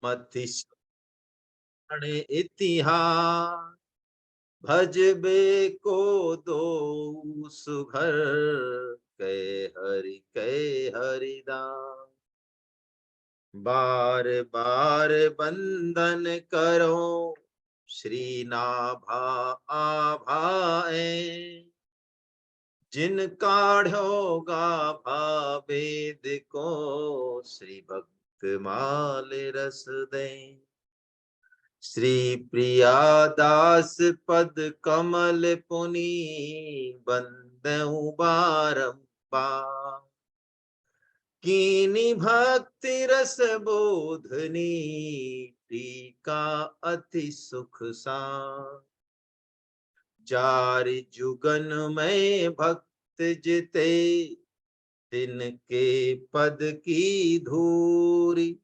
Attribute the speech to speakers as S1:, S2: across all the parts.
S1: मति इतिहास, भजबे को दो सुघर, कै हरिदास। बार बार बंदन करो श्री नाभा आभाए, जिन काढ़ोगा भावेद को, श्री भक्त माल रस दें। श्री प्रिया दास पद कमल पुनि, बंदउ बारंबार। कीनी भक्ति रस बोधनी, टीका अति सुख सार। जार जुगन में भक्त जिते, तिनके पद की धूरी।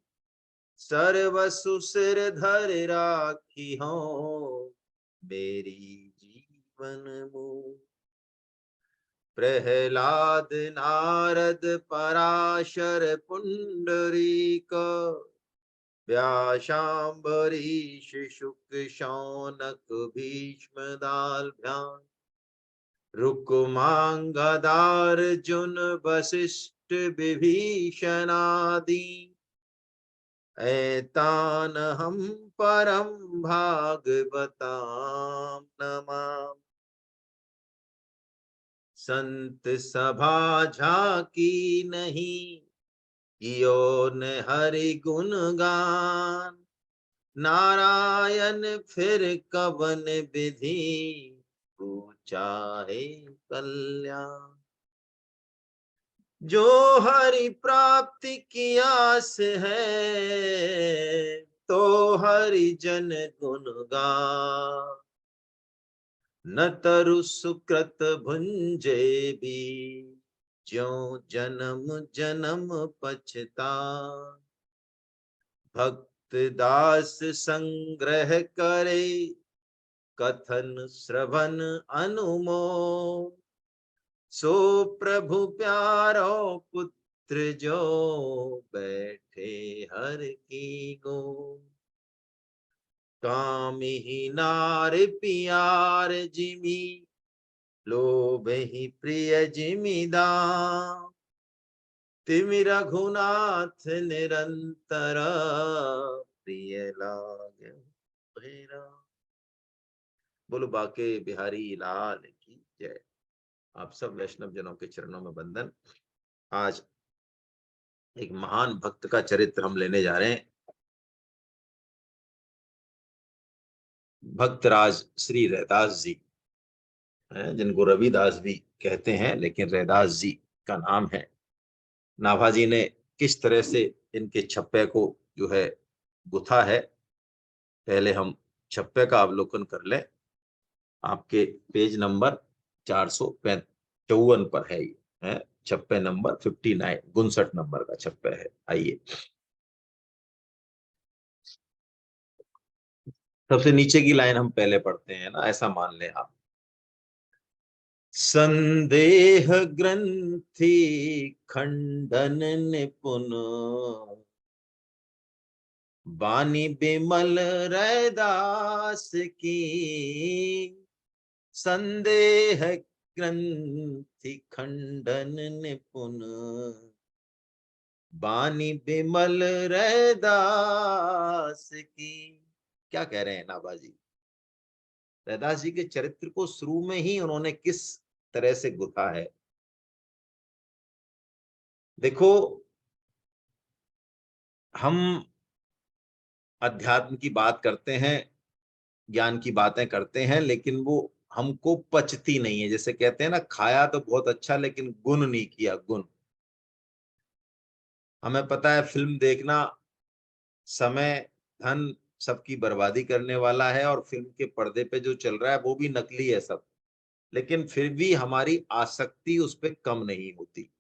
S1: सर्वसु सिर धर राखी हो, मेरी जीवन मूल। प्रहलाद नारद पराशर पुंडरीक, व्यासाम्बरीश शुक शौनक भीष्म दालभ्यान। रुक्मांगदार जुन वशिष्ठ विभीषणादि, ऐतान हम परम भागवताम नमामि। संत सभा झांकी नहीं, कियो न हरि गुण गान। नारायण फिर कवन विधि, पूछा है कल्याण। जो हरि प्राप्ति की आस है, तो हरि जन गुण गान। न तरु सुकृत भुंजे भी, ज्यों जन्म जन्म पछता। भक्त दास संग्रह करे, कथन श्रवण अनुमोद। सो प्रभु प्यारो पुत्र जो, बैठे हर की गोद। कामिही नार पियार जिमि, लोभहि प्रिय जिमि दाम। तिमि रघुनाथ निरंतर, प्रिय लागे मेरा। बोलो बाके बिहारी लाल की जय। आप सब वैष्णव जनों के चरणों में वंदन। आज एक महान भक्त का चरित्र हम लेने जा रहे हैं। भक्तराज श्री रैदास जी, जिनको रविदास भी कहते हैं, लेकिन रैदास जी का नाम है। नाभाजी ने किस तरह से इनके छप्पे को जो है गुथा है, पहले हम छप्पे का अवलोकन कर लें। आपके पेज नंबर 454 पर है ये, है छप्पे नंबर 59, 59 नंबर का छप्पे है। आइए सबसे नीचे की लाइन हम पहले पढ़ते हैं ना, ऐसा मान लें आप। संदेह ग्रंथि खंडन निपुण, बानी बिमल रैदास की। संदेह ग्रंथि खंडन निपुण, बानी बिमल रैदास की। क्या कह रहे हैं नाभाजी? रैदास जी के चरित्र को शुरू में ही उन्होंने किस तरह से गुथा है। देखो, हम अध्यात्म की बात करते हैं, ज्ञान की बातें करते हैं, लेकिन वो हमको पचती नहीं है। जैसे कहते हैं ना, खाया तो बहुत अच्छा लेकिन गुण नहीं किया, गुण। हमें पता है फिल्म देखना समय धन सबकी बर्बादी करने वाला है, और फिल्म के पर्दे पे जो चल रहा है वो भी नकली है सब, लेकिन फिर भी हमारी आसक्ति उस पर कम नहीं होती।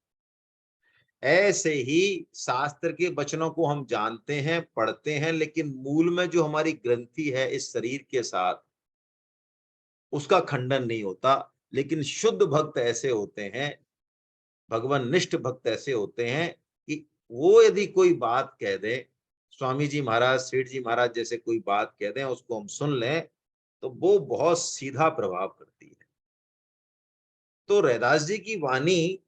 S1: ऐसे ही शास्त्र के वचनों को हम जानते हैं, पढ़ते हैं, लेकिन मूल में जो हमारी ग्रंथि है इस शरीर के साथ, उसका खंडन नहीं होता। लेकिन शुद्ध भक्त ऐसे होते हैं, भगवान निष्ठ भक्त ऐसे होते हैं कि वो यदि कोई बात कह दे, स्वामी जी महाराज, सेठ जी महाराज जैसे कोई बात कह दें, उसको हम सुन लें, तो वो बहुत सीधा प्रभाव करती है। तो रैदास जी की वाणी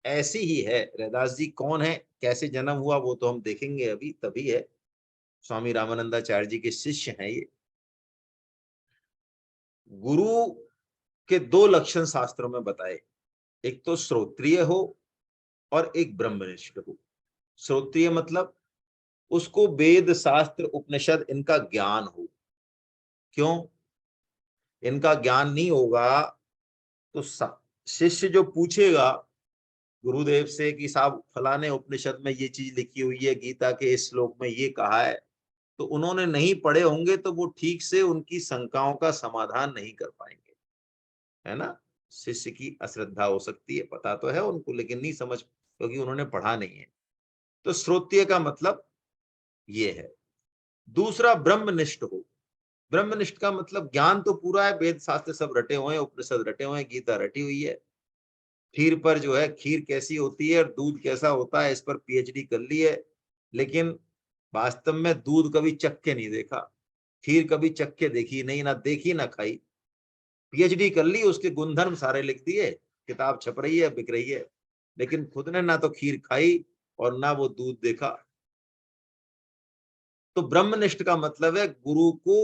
S1: ऐसी ही है। रैदास जी कौन है, कैसे जन्म हुआ, वो तो हम देखेंगे अभी, तभी है। स्वामी रामानंदाचार्य जी के शिष्य हैं ये। गुरु के दो लक्षण शास्त्रों में बताए, एक तो श्रोत्रिय हो और एक ब्रह्मनिष्ठ हो। श्रोत्रिय मतलब उसको वेद शास्त्र उपनिषद इनका ज्ञान हो। क्यों? इनका ज्ञान नहीं होगा तो शिष्य जो पूछेगा गुरुदेव से कि साहब फलाने उपनिषद में ये चीज लिखी हुई है, गीता के इस श्लोक में ये कहा है, तो उन्होंने नहीं पढ़े होंगे तो वो ठीक से उनकी शंकाओं का समाधान नहीं कर पाएंगे, है ना। शिष्य की अश्रद्धा हो सकती है, पता तो है उनको लेकिन नहीं समझ, क्योंकि उन्होंने पढ़ा नहीं है। तो श्रोत्रिय का मतलब ये है। दूसरा ब्रह्मनिष्ठ हो। ब्रह्मनिष्ठ का मतलब ज्ञान तो पूरा है, वेद शास्त्र सब रटे हुए हैं, उपनिषद रटे हुए हैं, गीता रटी हुई है, खीर पर जो है, खीर कैसी होती है और दूध कैसा होता है इस पर पीएचडी कर ली है, लेकिन वास्तव में दूध कभी चख के नहीं देखा, खीर कभी चख के देखी नहीं, ना देखी ना खाई। पीएचडी कर ली, उसके गुणधर्म सारे लिख दिए, किताब छप रही है, बिक रही है, लेकिन खुद ने ना तो खीर खाई और ना वो दूध देखा। तो ब्रह्मनिष्ठ का मतलब है गुरु को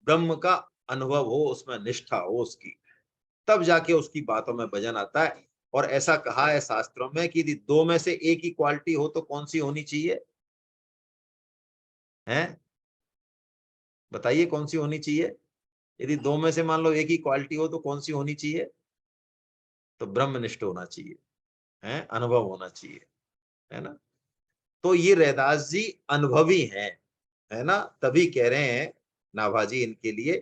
S1: ब्रह्म का अनुभव हो, उसमें निष्ठा हो उसकी, तब जाके उसकी बातों में वजन आता है। और ऐसा कहा है शास्त्रों में कि यदि दो में से एक ही क्वालिटी हो तो कौन सी होनी चाहिए, हैं? बताइए कौन सी होनी चाहिए? यदि दो में से मान लो एक ही क्वालिटी हो तो कौन सी होनी चाहिए? तो ब्रह्मनिष्ठ होना चाहिए, है, अनुभव होना चाहिए, है ना। तो ये रैदास जी अनुभवी हैं, है ना, तभी कह रहे हैं नाभाजी इनके लिए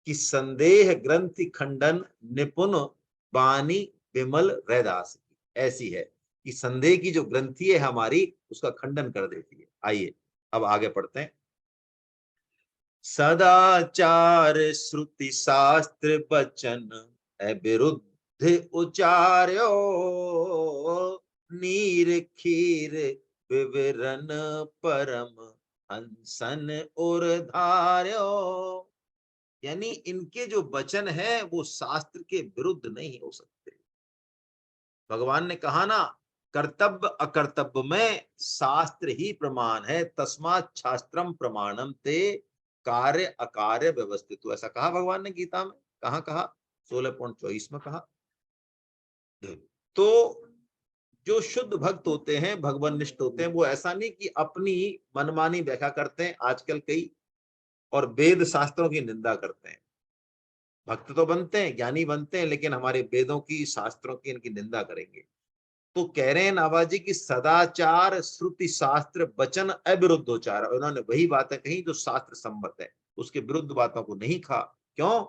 S1: कि संदेह ग्रंथि खंडन निपुण बानी विमल रैदास की। ऐसी है कि संदेह की जो ग्रंथि है हमारी, उसका खंडन कर देती है। आइए अब आगे पढ़ते हैं। सदाचार श्रुति शास्त्र वचन विरुद्ध उचार्यो, नीर खीर विवरण परम हंसन उर्धार्यो। यानी इनके जो वचन है वो शास्त्र के विरुद्ध नहीं हो सकते। भगवान ने कहा ना, कर्तव्य अकर्तव्य में शास्त्र ही प्रमाण है, तस्मात् शास्त्रम प्रमाणम ते कार्य अकार्य व्यवस्थित। ऐसा कहा भगवान ने गीता में, कहा कहा 16.24 में कहा। तो जो शुद्ध भक्त होते हैं, भगवान निष्ठ होते हैं, वो ऐसा नहीं कि अपनी मनमानी व्याख्या करते हैं आजकल कई, और वेद शास्त्रों की निंदा करते हैं। भक्त तो बनते हैं, ज्ञानी बनते हैं, लेकिन हमारे वेदों की, शास्त्रों की इनकी निंदा करेंगे। तो कह रहे हैं नाभाजी की सदाचार श्रुति शास्त्र वचन अविरुद्धोचार, उन्होंने वही बातें कही जो शास्त्र सम्मत है, उसके विरुद्ध बातों को नहीं कहा। क्यों?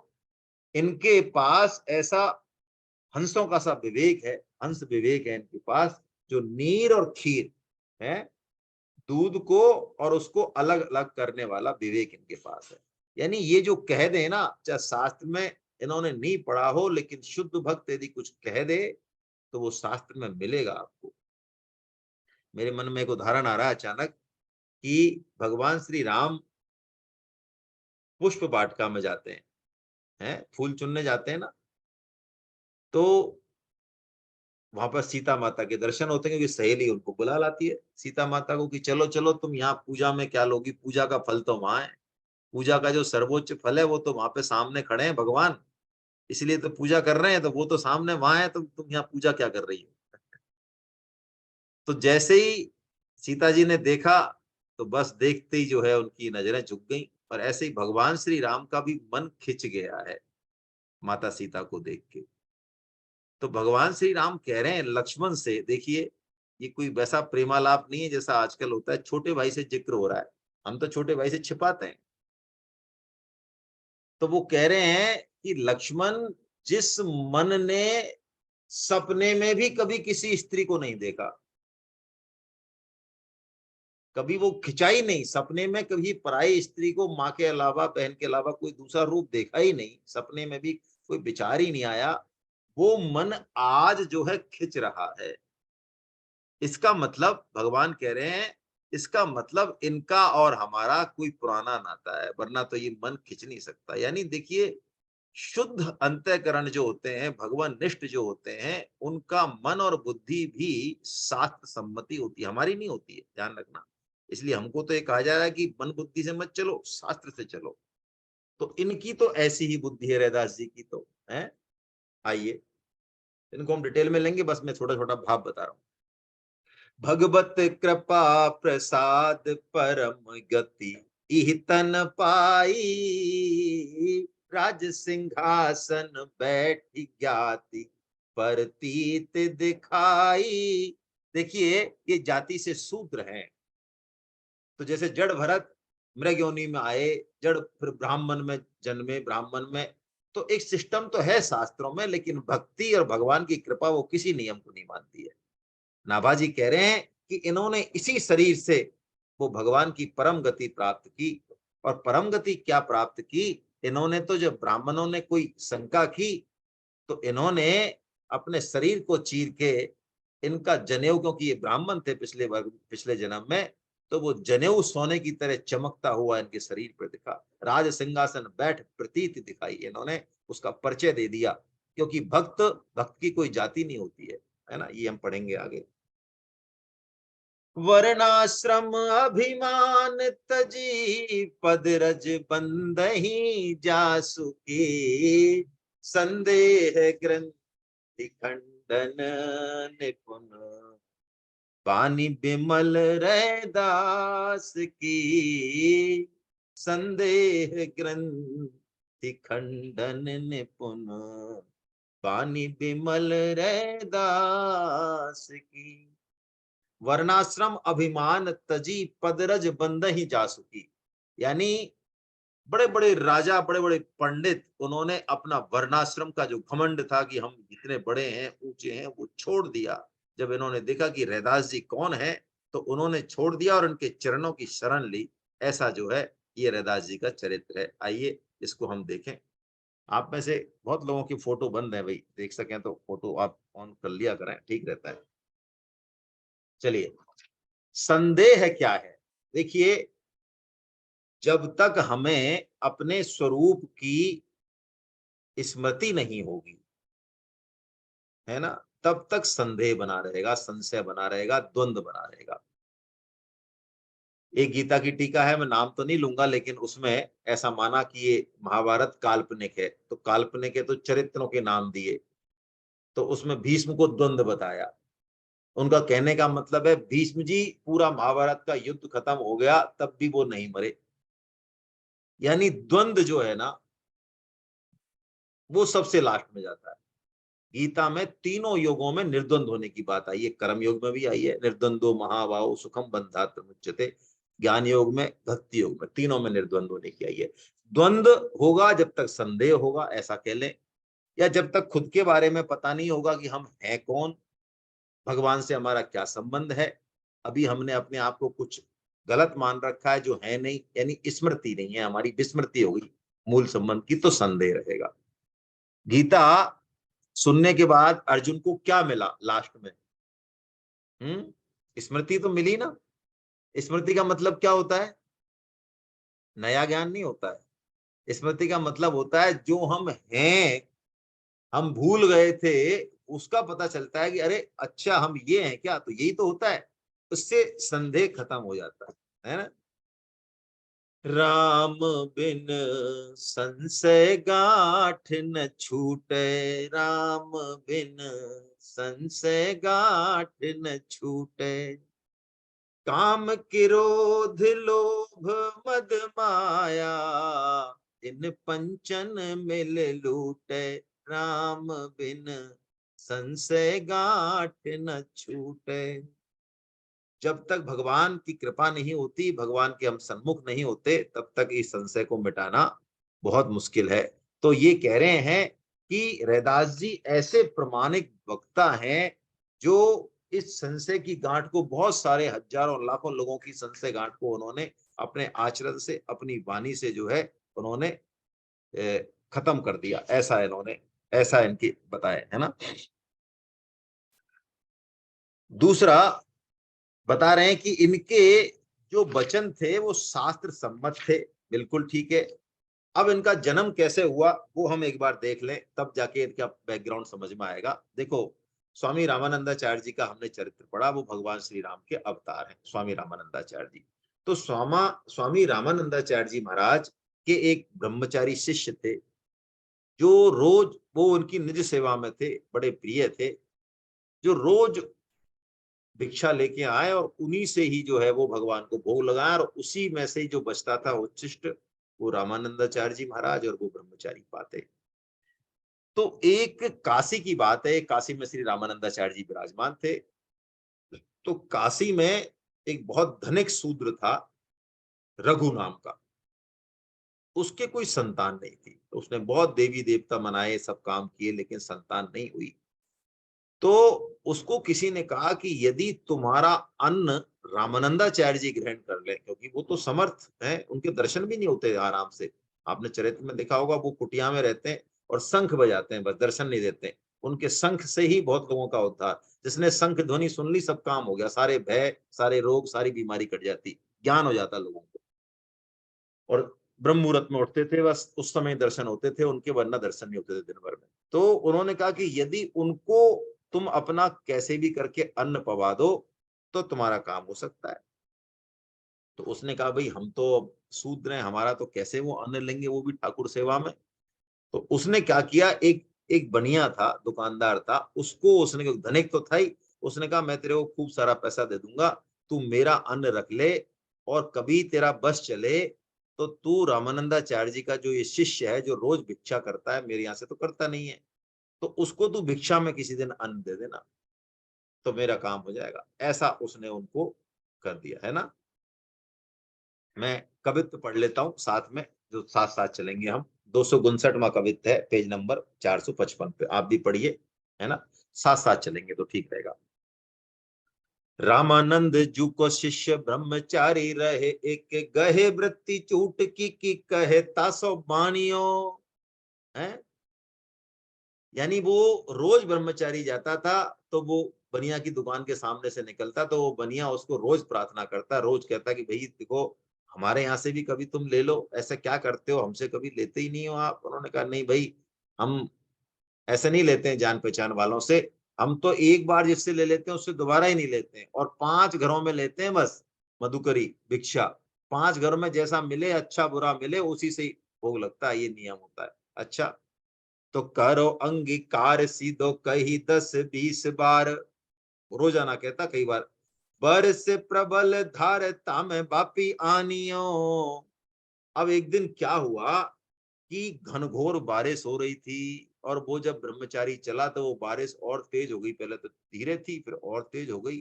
S1: इनके पास ऐसा हंसों का सा विवेक है, हंस विवेक है इनके पास, जो नीर और खीर है, दूध को और उसको अलग अलग करने वाला विवेक इनके पास है। यानी ये जो कह दे ना, चाहे शास्त्र में इन्होंने नहीं पढ़ा हो, लेकिन शुद्ध भक्त यदि कुछ कह दे तो वो शास्त्र में मिलेगा आपको। मेरे मन में एक उदाहरण आ रहा है अचानक कि भगवान श्री राम पुष्प वाटिका में जाते हैं, फूल चुनने जाते हैं ना, तो वहां पर सीता माता के दर्शन होते हैं, क्योंकि सहेली उनको बुला लाती है सीता माता को कि चलो चलो तुम यहाँ पूजा में क्या लोगी, पूजा का फल तो वहां है, पूजा का जो सर्वोच्च फल है वो तो वहां पे सामने खड़े हैं भगवान, इसलिए तो पूजा कर रहे हैं, तो वो तो सामने वहां है, तो तुम यहाँ पूजा क्या कर रही हो। तो जैसे ही सीता जी ने देखा, तो बस देखते ही जो है उनकी नजरें झुक गई, और ऐसे ही भगवान श्री राम का भी मन खिंच गया है माता सीता को देख के। तो भगवान श्री राम कह रहे हैं लक्ष्मण से, देखिए ये कोई वैसा प्रेमालाप नहीं है जैसा आजकल होता है, छोटे भाई से जिक्र हो रहा है, हम तो छोटे भाई से छिपाते हैं। तो वो कह रहे हैं कि लक्ष्मण, जिस मन ने सपने में भी कभी किसी स्त्री को नहीं देखा, कभी वो खिंचाई नहीं, सपने में कभी पराई स्त्री को, माँ के अलावा, बहन के अलावा कोई दूसरा रूप देखा ही नहीं, सपने में भी कोई विचार ही नहीं आया, वो मन आज जो है खिंच रहा है। इसका मतलब भगवान कह रहे हैं इसका मतलब इनका और हमारा कोई पुराना नाता है, वरना तो ये मन खिंच नहीं सकता। यानी देखिए, शुद्ध अंतःकरण जो होते हैं, भगवान निष्ठ जो होते हैं, उनका मन और बुद्धि भी शास्त्र सम्मति होती है, हमारी नहीं होती है, ध्यान रखना। इसलिए हमको तो ये कहा जा रहा है कि मन बुद्धि से मत चलो, शास्त्र से चलो। तो इनकी तो ऐसी ही बुद्धि है रैदास जी की, तो है। आइए इनको हम डिटेल में लेंगे, बस मैं छोटा छोटा भाव बता रहा हूँ। भगवत कृपा प्रसाद परम गति, इह तन पाई, राज सिंहासन बैठ ज्ञाति, परतीत दिखाई। देखिए, ये जाति से शूद्र हैं। तो जैसे जड़ भरत मृग योनि में आए, जड़ फिर ब्राह्मण में जन्मे, ब्राह्मण में, तो एक सिस्टम तो है शास्त्रों में, लेकिन भक्ति और भगवान की कृपा वो किसी नियम को नहीं मानती है। नाभाजी कह रहे हैं कि इन्होंने इसी शरीर से वो भगवान की परम गति प्राप्त की। और परम गति क्या प्राप्त की? इन्होंने तो, जब ब्राह्मणों ने कोई शंका की, तो इन्होंने अपने शरीर को चीर के, इनका जनेऊ, क्योंकि ये ब्राह्मण थे पिछले जन्म में, तो वो जनेऊ सोने की तरह चमकता हुआ इनके शरीर पर दिखा। राज सिंहासन बैठ प्रतीत दिखाई, इन्होंने उसका परिचय दे दिया। क्योंकि भक्त की कोई जाति नहीं होती है ना। ये हम पढ़ेंगे आगे। वर्णाश्रम अभिमान तजी, पद रज बंदही जासुकी, संदेह ग्रंथि खंडन निपुण, पानी बिमल रैदास की, संदेह ग्रंथि खंडन निपुण, पानी बिमल रैदास की। वर्णाश्रम अभिमान तजी, पदरज बंदही जासुकी। यानी बड़े बड़े राजा, बड़े बड़े पंडित, उन्होंने अपना वर्णाश्रम का जो घमंड था कि हम इतने बड़े हैं, ऊंचे हैं, वो छोड़ दिया। जब इन्होंने देखा कि रैदास जी कौन है, तो उन्होंने छोड़ दिया और उनके चरणों की शरण ली। ऐसा जो है, ये रैदास जी का चरित्र है। आइए इसको हम देखें। आप में से बहुत लोगों की फोटो बंद है भाई, देख सकें तो फोटो आप ऑन कर लिया करें, ठीक रहता है। चलिए, संदेह क्या है? देखिए, जब तक हमें अपने स्वरूप की स्मृति नहीं होगी, है ना, तब तक संदेह बना रहेगा, संशय बना रहेगा, द्वंद्व बना रहेगा। एक गीता की टीका है, मैं नाम तो नहीं लूंगा, लेकिन उसमें ऐसा माना कि ये महाभारत काल्पनिक है, तो काल्पनिक है तो चरित्रों के नाम दिए। तो उसमें भीष्म को द्वंद्व बताया। उनका कहने का मतलब है, भीष्म जी पूरा महाभारत का युद्ध खत्म हो गया, तब भी वो नहीं मरे। यानी द्वंद्व जो है ना, वो सबसे लास्ट में जाता है। गीता में तीनों योगों में निर्द्वंद होने की बात आई है। कर्म योग में भी आई है, निर्द्वंदो महाबाहो सुखम बंधात्र मुच्यते। ज्ञान योग में, भक्ति योग में, तीनों में निर्द्वंद होने की आई है। द्वंद्व होगा जब तक संदेह होगा, ऐसा कह लें, या जब तक खुद के बारे में पता नहीं होगा कि हम हैं कौन, भगवान से हमारा क्या संबंध है। अभी हमने अपने आप को कुछ गलत मान रखा है जो है नहीं, यानी स्मृति नहीं है, हमारी विस्मृति हो गई मूल संबंध की, तो संदेह रहेगा। गीता सुनने के बाद अर्जुन को क्या मिला लास्ट में? स्मृति तो मिली ना। स्मृति का मतलब क्या होता है? नया ज्ञान नहीं होता है। स्मृति का मतलब होता है जो हम हैं, हम भूल गए थे, उसका पता चलता है कि अरे अच्छा हम ये हैं क्या, तो यही तो होता है। उससे संदेह खत्म हो जाता है ना। राम बिन संशय गांठ न छूटे, राम बिन संशय गांठ न छूटे, काम क्रोध लोभ मद माया, इन पंचन मिल लूटे, राम बिन संशय गांठ न छूटे। जब तक भगवान की कृपा नहीं होती, भगवान के हम सन्मुख नहीं होते, तब तक इस संशय को मिटाना बहुत मुश्किल है। तो ये कह रहे हैं कि रैदास जी ऐसे प्रमाणिक वक्ता हैं जो इस संशय की गांठ को, बहुत सारे हजारों लाखों लोगों की संशय गांठ को उन्होंने अपने आचरण से, अपनी वाणी से जो है, उन्होंने खत्म कर दिया। ऐसा इन्होंने, ऐसा इनकी बताया है ना। दूसरा बता रहे हैं कि इनके जो वचन थे वो शास्त्र सम्मत थे, बिल्कुल ठीक है। अब इनका जन्म कैसे हुआ वो हम एक बार देख लें, तब जाके इनका बैकग्राउंड समझ में आएगा। देखो, स्वामी रामानंदाचार्य जी का हमने चरित्र पढ़ा, वो भगवान श्री राम के अवतार हैं, स्वामी रामानंदाचार्य जी। तो स्वामी रामानंदाचार्य जी महाराज के एक ब्रह्मचारी शिष्य थे, जो रोज वो उनकी निज सेवा में थे, बड़े प्रिय थे, जो रोज भिक्षा लेके आए और उन्हीं से ही जो है वो भगवान को भोग लगाए, और उसी में से जो बचता था उच्छिष्ट, वो रामानंदाचार्य जी महाराज और वो ब्रह्मचारी पाते। तो एक काशी की बात है, काशी में श्री रामानंदाचार्य जी विराजमान थे। तो काशी में एक बहुत धनिक शूद्र था, रघु नाम का। उसके कोई संतान नहीं थी, तो उसने बहुत देवी देवता मनाए, सब काम किए, लेकिन संतान नहीं हुई। तो उसको किसी ने कहा कि यदि तुम्हारा अन्न रामानंदाचार्य जी ग्रहण कर ले, क्योंकि वो तो समर्थ है, उनके दर्शन भी नहीं होते आराम से। आपने चरित्र में देखा होगा, वो कुटिया में रहते हैं और शंख बजाते हैं, बस दर्शन नहीं देते हैं। उनके शंख से ही बहुत लोगों का उद्धार, जिसने शंख ध्वनि सुन ली सब काम हो गया, सारे भय, सारे रोग, सारी बीमारी कट जाती, ज्ञान हो जाता लोगों को। और ब्रह्म मुहूर्त में उठते थे, बस उस समय दर्शन होते थे उनके, वरना दर्शन नहीं होते थे दिन भर में। तो उन्होंने कहा कि यदि उनको तुम अपना कैसे भी करके अन्न पवा दो तो तुम्हारा काम हो सकता है। तो उसने कहा, भाई हम तो शूद्र हैं, हमारा तो कैसे वो अन्न लेंगे, वो भी ठाकुर सेवा में। तो उसने क्या किया, एक एक बनिया था, दुकानदार था, उसको उसने, धनिक तो था ही, उसने कहा मैं तेरे को खूब सारा पैसा दे दूंगा, तू मेरा अन्न रख ले, और कभी तेरा बस चले तो तू रामानंदाचार्य जी का जो ये शिष्य है, जो रोज भिक्षा करता है, मेरे यहाँ से तो करता नहीं है, तो उसको तू भिक्षा में किसी दिन अन्न दे देना, तो मेरा काम हो जाएगा। ऐसा उसने उनको कर दिया है ना। मैं कवित्व पढ़ लेता हूँ साथ में, जो साथ साथ चलेंगे हम। 259वां कवित्व है, पेज नंबर 455 पे, आप भी पढ़िए, है ना, साथ साथ चलेंगे तो ठीक रहेगा। रामानंद जू को शिष्य ब्रह्मचारी रहे, एक गहे वृत्ति चूट की कहे तासो बानियो है। यानी वो रोज ब्रह्मचारी जाता था, तो वो बनिया की दुकान के सामने से निकलता, तो वो बनिया उसको रोज प्रार्थना करता, रोज कहता कि भाई देखो, हमारे यहाँ से भी कभी तुम ले लो, ऐसा क्या करते हो, हमसे कभी लेते ही नहीं हो आप। उन्होंने कहा, नहीं भाई, हम ऐसे नहीं लेते हैं जान पहचान वालों से, हम तो एक बार जिससे ले लेते हैं उससे दोबारा ही नहीं लेते हैं, और 5 घरों में लेते हैं बस, मधुकरी भिक्षा, 5 घरों में जैसा मिले, अच्छा बुरा मिले, उसी से ही भोग लगता है, ये नियम होता है। अच्छा, तो करो अंगीकार सीधो कही 10-20 बार, रोजाना कहता कई बार, बरस प्रबल धारता में बापी आनियो। अब एक दिन क्या हुआ कि घनघोर बारिश हो रही थी, और वो जब ब्रह्मचारी चला तो वो बारिश और तेज हो गई, पहले तो धीरे थी फिर और तेज हो गई।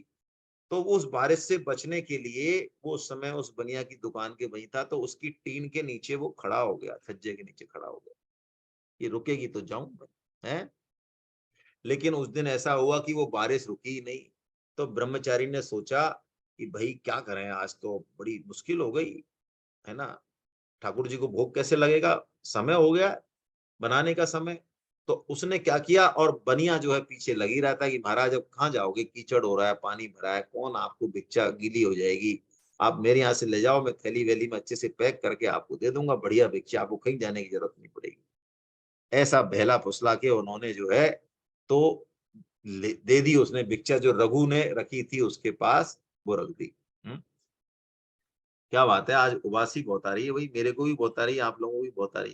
S1: तो वो उस बारिश से बचने के लिए वो उस समय उस बनिया की दुकान के वहीं था, तो उसकी टीन के नीचे वो खड़ा हो गया, छज्जे के नीचे खड़ा हो गया, ये रुकेगी तो जाऊं मैं, है। लेकिन उस दिन ऐसा हुआ कि वो बारिश रुकी ही नहीं। तो ब्रह्मचारी ने सोचा कि भाई क्या करें, आज तो बड़ी मुश्किल हो गई, है ना, ठाकुर जी को भोग कैसे लगेगा, समय हो गया बनाने का समय। तो उसने क्या किया, और बनिया जो है पीछे लगी रहता कि महाराज अब कहाँ जाओगे, कीचड़ हो रहा है, पानी भरा है, कौन आपको भिक्षा गीली हो जाएगी, आप मेरे यहाँ से ले जाओ, मैं थैली वैली में अच्छे से पैक करके आपको दे दूंगा, बढ़िया भिक्षा, आपको कहीं जाने की जरूरत नहीं पड़ेगी। ऐसा बहला फुसला के उन्होंने जो है तो दे दी, उसने भिक्षा जो रघु ने रखी थी उसके पास, वो रख दी। क्या बात है, आज उबासी बहुत आ रही है भाई, मेरे को भी बहुत आ रही है, आप लोगों को भी बहुत आ रही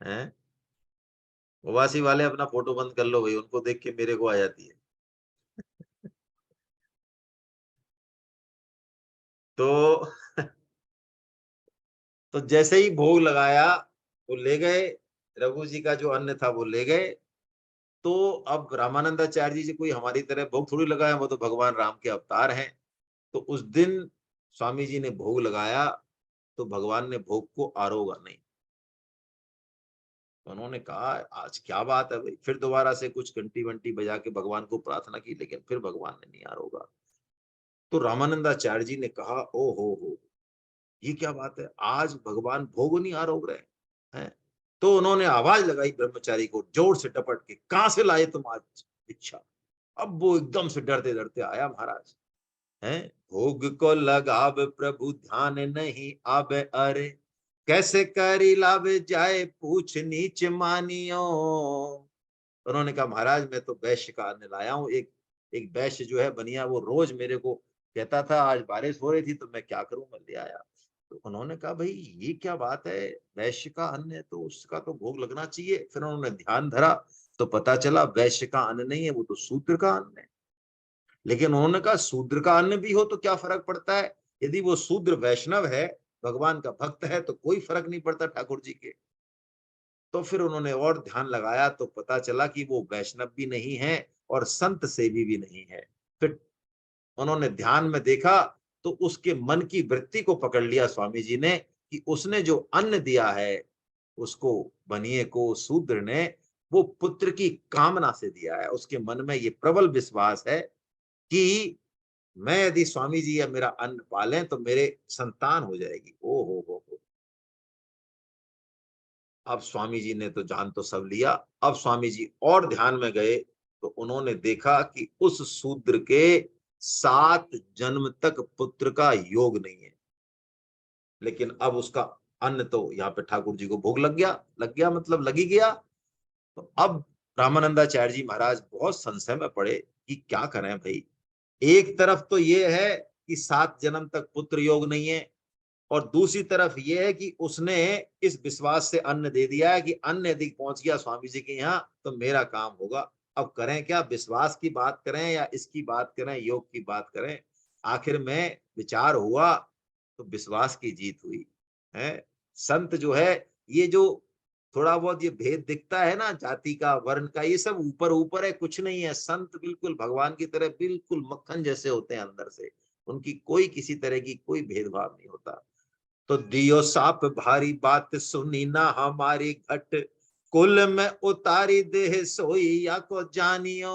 S1: है। उबासी वाले अपना फोटो बंद कर लो भाई, उनको देख के मेरे को आ जाती है। तो तो जैसे ही भोग लगाया, वो ले गए, रघु जी का जो अन्न था वो ले गए। तो अब रामानंदाचार्य जी कोई हमारी तरह भोग थोड़ी लगाए, वो तो भगवान राम के अवतार हैं। तो उस दिन स्वामी जी ने भोग लगाया, तो भगवान ने भोग को आरोगा नहीं। तो उन्होंने कहा, आज क्या बात है भाई, फिर दोबारा से कुछ घंटी वंटी बजा के भगवान को प्रार्थना की, लेकिन फिर भगवान ने नहीं आरोगा। तो रामानंदाचार्य जी ने कहा, ओ हो, ये क्या बात है, आज भगवान भोग नहीं आरोग रहे हैं। तो उन्होंने आवाज लगाई ब्रह्मचारी को जोर से टपट के, कहां से लाए तुम आज भिक्षा। अब वो एकदम से डरते डरते आया महाराज, हैं, भोग को लगाव प्रभु ध्यान नहीं आवे, अरे कैसे करी लावे जाए पूछ नीच मानियो। उन्होंने कहा महाराज मैं तो वैश्य का अन्न लाया हूँ, एक एक वैश्य जो है बनिया, वो रोज मेरे को कहता था, आज बारिश हो रही थी तो मैं क्या करूं, मैं ले आया। तो उन्होंने कहा भाई ये क्या बात है, वैश्य का अन्न है तो उसका तो भोग लगना चाहिए। फिर उन्होंने ध्यान धरा तो पता चला वैश्य का अन्न नहीं है, वो तो शूद्र का अन्न है। लेकिन उन्होंने कहा शूद्र का अन्न भी हो तो क्या फर्क पड़ता है, यदि वो शूद्र वैष्णव है, भगवान का भक्त है, तो कोई फर्क नहीं पड़ता ठाकुर जी के। तो फिर उन्होंने और ध्यान लगाया तो पता चला कि वो वैष्णव भी नहीं है और संत सेवी भी नहीं है। फिर उन्होंने ध्यान में देखा तो उसके मन की वृत्ति को पकड़ लिया स्वामी जी ने, कि उसने जो अन्न दिया है उसको, बनिए को, शूद्र ने, वो पुत्र की कामना से दिया है। उसके मन में ये प्रबल विश्वास है कि मैं यदि स्वामी जी या मेरा अन्न पालें तो मेरे संतान हो जाएगी। ओ हो। अब स्वामी जी ने तो जान तो सब लिया। अब स्वामी जी और ध्यान में गए तो उन्होंने देखा कि उस शूद्र के 7 जन्म तक पुत्र का योग नहीं है। लेकिन अब उसका अन्न तो यहाँ पे ठाकुर जी को भोग लग गया मतलब लग ही गया। तो अब रामानंदाचार्य जी महाराज बहुत संशय में पड़े कि क्या करें भाई। एक तरफ तो ये है कि 7 जन्म तक पुत्र योग नहीं है, और दूसरी तरफ यह है कि उसने इस विश्वास से अन्न दे दिया है कि अन्न यदि पहुंच गया स्वामी जी के यहाँ तो मेरा काम होगा। अब करें क्या, विश्वास की बात करें या इसकी बात करें, योग की बात करें। आखिर में विचार हुआ तो विश्वास की जीत हुई है। संत जो है, ये जो थोड़ा बहुत ये भेद दिखता है ना, जाति का, वर्ण का, ये सब ऊपर ऊपर है, कुछ नहीं है। संत बिल्कुल भगवान की तरह बिल्कुल मक्खन जैसे होते हैं अंदर से, उनकी कोई किसी तरह की कोई भेदभाव नहीं होता। तो दियो साप भारी बात सुनी ना हमारी घट, कुल में उतारी देह सोई या को जानियो।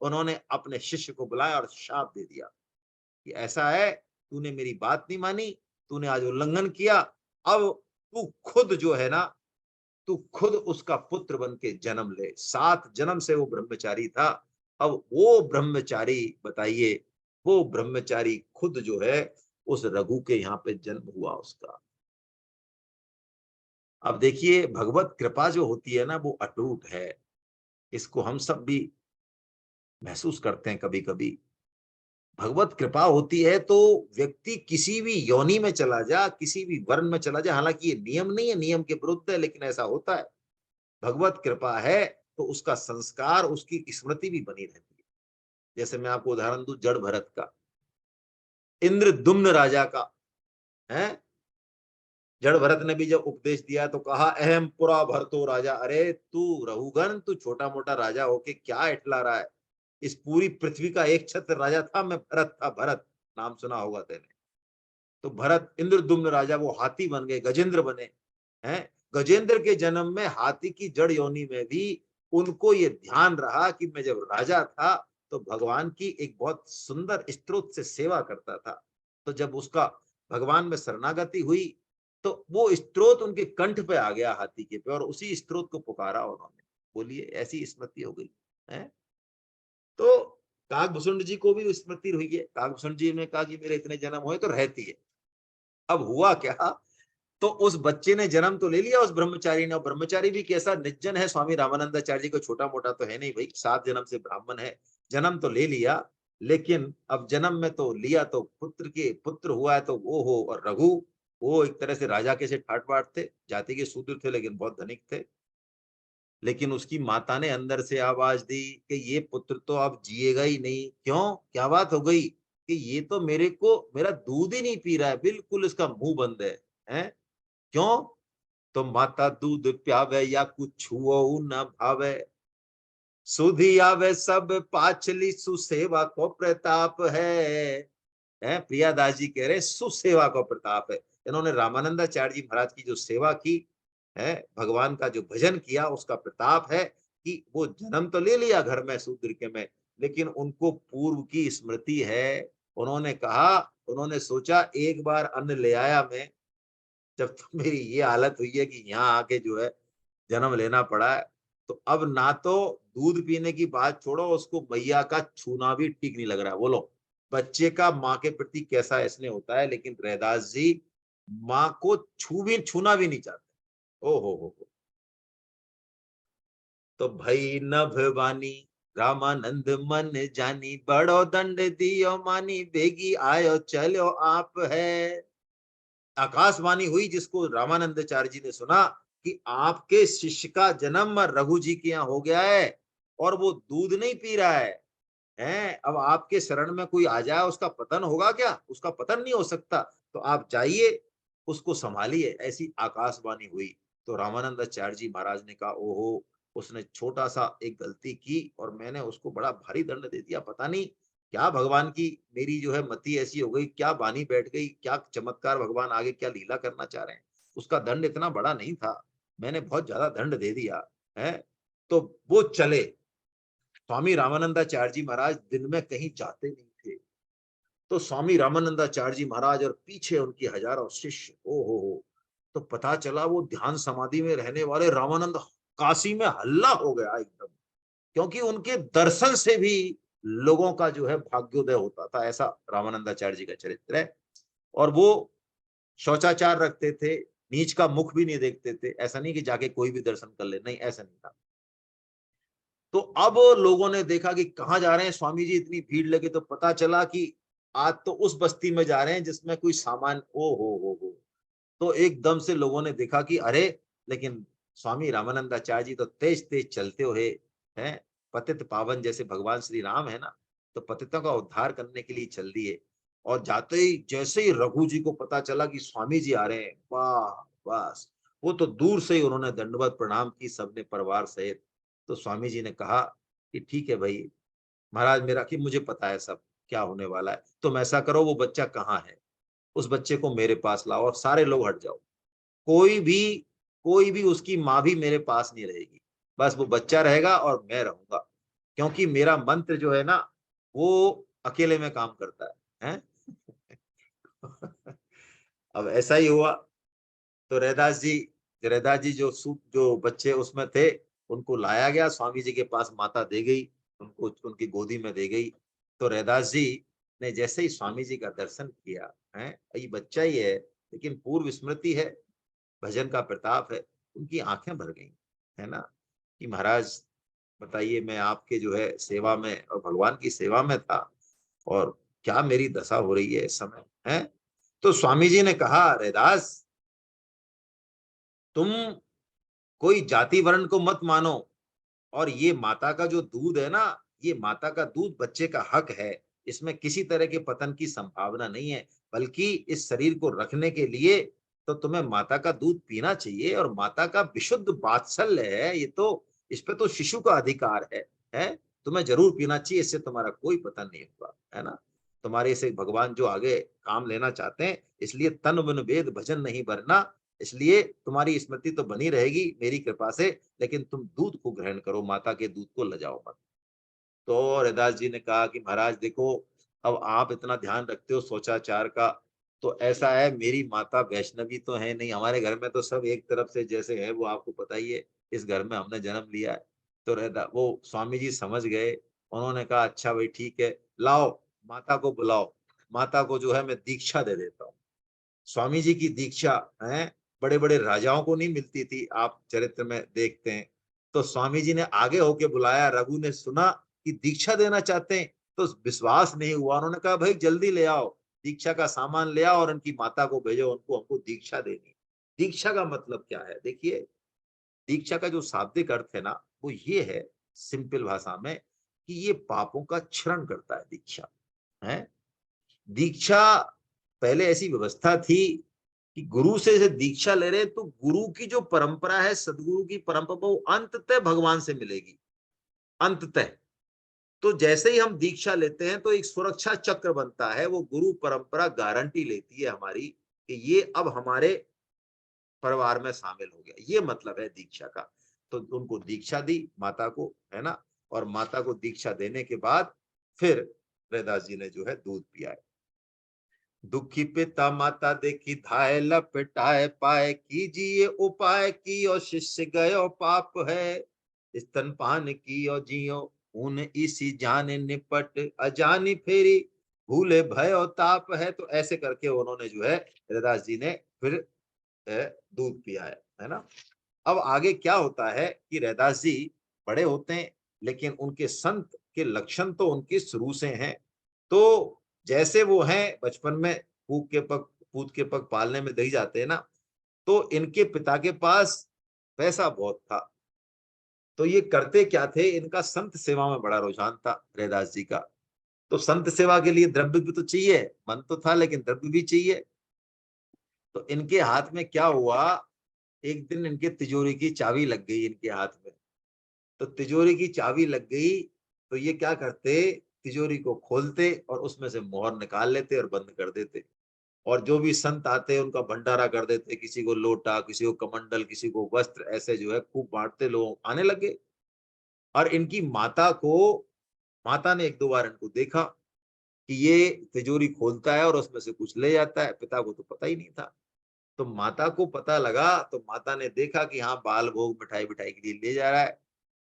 S1: उन्होंने अपने शिष्य को बुलाया और शाप दे दिया कि ऐसा है, तूने मेरी बात नहीं मानी, तूने आज उल्लंघन किया, अब तू खुद जो है ना, तू खुद उसका पुत्र बन के जन्म ले। 7 जन्म से वो ब्रह्मचारी था, अब वो ब्रह्मचारी, बताइए, वो ब्रह्मचारी खुद जो है उस रघु के यहाँ पे जन्म हुआ उसका। अब देखिए भगवत कृपा जो होती है ना वो अटूट है, इसको हम सब भी महसूस करते हैं कभी कभी। भगवत कृपा होती है तो व्यक्ति किसी भी योनि में चला जा, किसी भी वर्ण में चला जा, हालांकि ये नियम नहीं है, नियम के विरुद्ध है, लेकिन ऐसा होता है। भगवत कृपा है तो उसका संस्कार, उसकी स्मृति भी बनी रहती है। जैसे मैं आपको उदाहरण दूं जड़ भरत का, इंद्रदुम्न राजा का है। जड़ भरत ने भी जब उपदेश दिया तो कहा अहम पुरा भरतो राजा, अरे तू रहुगन, तू छोटा मोटा राजा होके क्या इठला रहा है, इस पूरी पृथ्वी का एक छत्र राजा था मैं, भरत था, भरत नाम सुना होगा तेने। तो भरत इंद्रदुम्न राजा, वो हाथी बन गए, गजेंद्र बने हैं। गजेंद्र के जन्म में हाथी की जड़ योनि में भी उनको ये ध्यान रहा कि मैं जब राजा था तो भगवान की एक बहुत सुंदर स्त्रोत से सेवा करता था। तो जब उसका भगवान में शरणागति हुई तो वो स्त्रोत उनके कंठ पे आ गया हाथी के पे, और उसी स्त्रोत को पुकारा उन्होंने। बोलिए ऐसी स्मृति हो गई है। तो काकभूषण जी को भी स्मृति हुई है, काकभूषण जी ने कहा कि मेरे इतने जन्म हुए, तो रहती है। अब हुआ क्या, तो उस बच्चे ने जन्म तो ले लिया उस ब्रह्मचारी ने, और ब्रह्मचारी भी कैसा निर्जन है, स्वामी रामानंदाचार्य जी को छोटा मोटा तो है नहीं भाई, 7 जन्म से ब्राह्मण है, जन्म तो ले लिया। लेकिन अब जन्म में तो लिया तो पुत्र के पुत्र हुआ है तो वो हो, और रघु, वो एक तरह से राजा के से ठाट बाट थे, जाति के शूद्र थे लेकिन बहुत धनिक थे। लेकिन उसकी माता ने अंदर से आवाज दी कि ये पुत्र तो अब जिएगा ही नहीं। क्यों, क्या बात हो गई, कि ये तो मेरे को मेरा दूध ही नहीं पी रहा है, बिल्कुल इसका मुंह बंद है? क्यों, तो माता दूध प्यावे या कुछ छुओ न भावे, सुधी आवे सब पाचली सुसेवा को प्रताप है प्रियादास जी कह रहे सुसेवा को प्रताप है। इन्होंने रामानंदाचार्य जी महाराज की जो सेवा की है, भगवान का जो भजन किया, उसका प्रताप है कि वो जन्म तो ले लिया घर में शूद्र के में, लेकिन उनको पूर्व की स्मृति है। उन्होंने कहा, उन्होंने सोचा एक बार अन्न ले आया मैं, जब तो मेरी ये हालत हुई है कि यहाँ आके जो है जन्म लेना पड़ा है, तो अब ना तो दूध पीने की बात छोड़ो, उसको मैया का छूना भी ठीक नहीं लग रहा है। बोलो बच्चे का माँ के प्रति कैसा स्नेह होता है, लेकिन रैदास जी माँ को छूना भी नहीं चाहते। ओ हो। तो भई नभ बानी रामानंद मन जानी, बड़ो दंड दियो मानी, बेगी आयो चलो आप है। आकाशवाणी हुई जिसको रामानंदाचार्य जी ने सुना कि आपके शिष्य का जन्म रघु जी के यहाँ हो गया है और वो दूध नहीं पी रहा है। हैं, अब आपके शरण में कोई आ जाए, उसका पतन होगा क्या? उसका पतन नहीं हो सकता। तो आप जाइए, उसको संभालिए। ऐसी आकाशवाणी हुई। तो रामानंदाचार्य जी महाराज ने कहा, ओहो, उसने छोटा सा एक गलती की और मैंने उसको बड़ा भारी दंड दे दिया। पता नहीं क्या भगवान की मेरी जो है मति ऐसी हो गई, क्या बानी बैठ गई, क्या चमत्कार भगवान आगे क्या लीला करना चाह रहे हैं। उसका दंड इतना बड़ा नहीं था, मैंने बहुत ज्यादा दंड दे दिया है। तो वो चले। स्वामी रामानंदाचार्य जी महाराज दिन में कहीं जाते नहीं थे। तो स्वामी रामानंदाचार्य जी महाराज और पीछे उनके हजारों शिष्य, ओ हो। तो पता चला वो ध्यान समाधि में रहने वाले रामानंद, काशी में हल्ला हो गया एकदम, क्योंकि उनके दर्शन से भी लोगों का जो है भाग्योदय होता था। ऐसा रामानंदाचार्य जी का चरित्र है। और वो शौचाचार रखते थे, नीच का मुख भी नहीं देखते थे। ऐसा नहीं कि जाके कोई भी दर्शन कर ले, नहीं, ऐसा नहीं था। तो अब लोगों ने देखा कि कहाँ जा रहे हैं स्वामी जी, इतनी भीड़ लगे। तो पता चला कि आज तो उस बस्ती में जा रहे हैं जिसमें कोई सामान, ओ हो। तो एकदम से लोगों ने देखा कि अरे, लेकिन स्वामी रामानंदाचार्य जी तो तेज तेज चलते हुए हैं, पतित पावन जैसे भगवान श्री राम है ना, तो पतितों का उद्धार करने के लिए चल दिए। और जाते ही जैसे ही रघु जी को पता चला कि स्वामी जी आ रहे हैं, वाह, बस वो तो दूर से ही उन्होंने दंडवत प्रणाम की, सबने परिवार सहित। तो स्वामी जी ने कहा कि ठीक है भाई महाराज, मेरा कि मुझे पता है सब क्या होने वाला है। तुम ऐसा करो, वो बच्चा कहाँ है, उस बच्चे को मेरे पास लाओ और सारे लोग हट जाओ। कोई भी कोई भी उसकी माँ भी मेरे पास नहीं रहेगी, बस वो बच्चा रहेगा और मैं रहूंगा, क्योंकि मेरा मंत्र जो है ना, वो अकेले में काम करता है। अब ऐसा ही हुआ। तो रैदास जी जो बच्चे उसमें थे, उनको लाया गया, स्वामी जी के पास माता दे गई, उनको उनकी गोदी में दे गई। तो रैदास जी ने जैसे ही स्वामी जी का दर्शन किया, है, ये बच्चा ही है लेकिन पूर्व स्मृति है, भजन का प्रताप है, उनकी आंखें भर गई, है ना, कि महाराज बताइए, मैं आपके जो है सेवा में और भगवान की सेवा में था, और क्या मेरी दशा हो रही है इस समय, है। तो स्वामी जी ने कहा, रैदास, तुम कोई जाति वर्ण को मत मानो, और ये माता का जो दूध है ना, ये माता का दूध बच्चे का हक है, इसमें किसी तरह के पतन की संभावना नहीं है। बल्कि इस शरीर को रखने के लिए तो तुम्हें माता का दूध पीना चाहिए, और माता का विशुद्ध वात्सल्य है ये तो, इस पे तो शिशु का अधिकार है। तुम्हें जरूर पीना चाहिए, इससे तुम्हारा कोई पतन नहीं होगा, है ना। तुम्हारे से भगवान जो आगे काम लेना चाहते हैं, इसलिए तन मन वेद भजन नहीं भरना, इसलिए तुम्हारी स्मृति तो बनी रहेगी मेरी कृपा से, लेकिन तुम दूध को ग्रहण करो, माता के दूध को लजाओ मत। तो रैदास जी ने कहा कि महाराज देखो, अब आप इतना ध्यान रखते हो शौचाचार का, तो ऐसा है, मेरी माता वैष्णवी तो है नहीं, हमारे घर में तो सब एक तरफ से जैसे है, वो आपको पता ही है, इस घर में हमने जन्म लिया है। तो रहता वो स्वामी जी समझ गए, उन्होंने कहा अच्छा भाई ठीक है, लाओ माता को बुलाओ, माता को जो है मैं दीक्षा दे देता हूँ। स्वामी जी की दीक्षा है, बड़े बड़े राजाओं को नहीं मिलती थी, आप चरित्र में देखते हैं। तो स्वामी जी ने आगे होके बुलाया, रघु ने सुना कि दीक्षा देना चाहते हैं, तो विश्वास नहीं हुआ, उन्होंने कहा भाई जल्दी ले आओ, दीक्षा का सामान ले आओ और उनकी माता को भेजो, उनको हमको दीक्षा देनी। दीक्षा का मतलब क्या है, देखिए, दीक्षा का जो शाब्दिक अर्थ है ना, वो ये है, सिंपल भाषा में, कि ये पापों का क्षरण करता है दीक्षा, है। दीक्षा, पहले ऐसी व्यवस्था थी कि गुरु से दीक्षा ले रहे, तो गुरु की जो परंपरा है, सदगुरु की परंपरा, वो अंततः भगवान से मिलेगी, अंततः। तो जैसे ही हम दीक्षा लेते हैं, तो एक सुरक्षा चक्र बनता है, वो गुरु परंपरा गारंटी लेती है हमारी कि ये अब हमारे परिवार में शामिल हो गया, ये मतलब है दीक्षा का। तो उनको दीक्षा दी माता को, है ना, और माता को दीक्षा देने के बाद फिर रैदास जी ने जो है दूध पिया। दुखी पिता माता देखी धाय लपटाए पाए, कीजिए उपाय की और शिष्य गयो पाप है। स्तनपान कियो जियो, ऊन इसी जाने निपट, अजानी फेरी भूले भयो ताप है। तो ऐसे करके उन्होंने जो है रैदास जी ने फिर दूध पिया है ना। अब आगे क्या होता है कि रैदास जी बड़े होते हैं, लेकिन उनके संत के लक्षण तो उनके शुरू से हैं। तो जैसे वो हैं बचपन में पूत के पग पालने में दही जाते हैं ना, तो इनके पिता के पास पैसा बहुत था। तो ये करते क्या थे, इनका संत सेवा में बड़ा रुझान था रैदास जी का। तो संत सेवा के लिए द्रव्य भी तो चाहिए, मन तो था लेकिन द्रव्य भी चाहिए। तो इनके हाथ में क्या हुआ, एक दिन इनके तिजोरी की चाबी लग गई इनके हाथ में। तो तिजोरी की चाबी लग गई, तो ये क्या करते, तिजोरी को खोलते और उसमें से मोहर निकाल लेते और बंद कर देते। और जो भी संत आते उनका भंडारा कर देते, किसी को लोटा, किसी को कमंडल, किसी को वस्त्र, ऐसे जो है खूब बांटते, लोग आने लगे। और इनकी माता ने एक दो बार इनको देखा कि ये तिजोरी खोलता है और उसमें से कुछ ले जाता है, पिता को तो पता ही नहीं था। तो माता को पता लगा, तो माता ने देखा कि हाँ बाल भोग मिठाई बिठाई के लिए ले जा रहा है।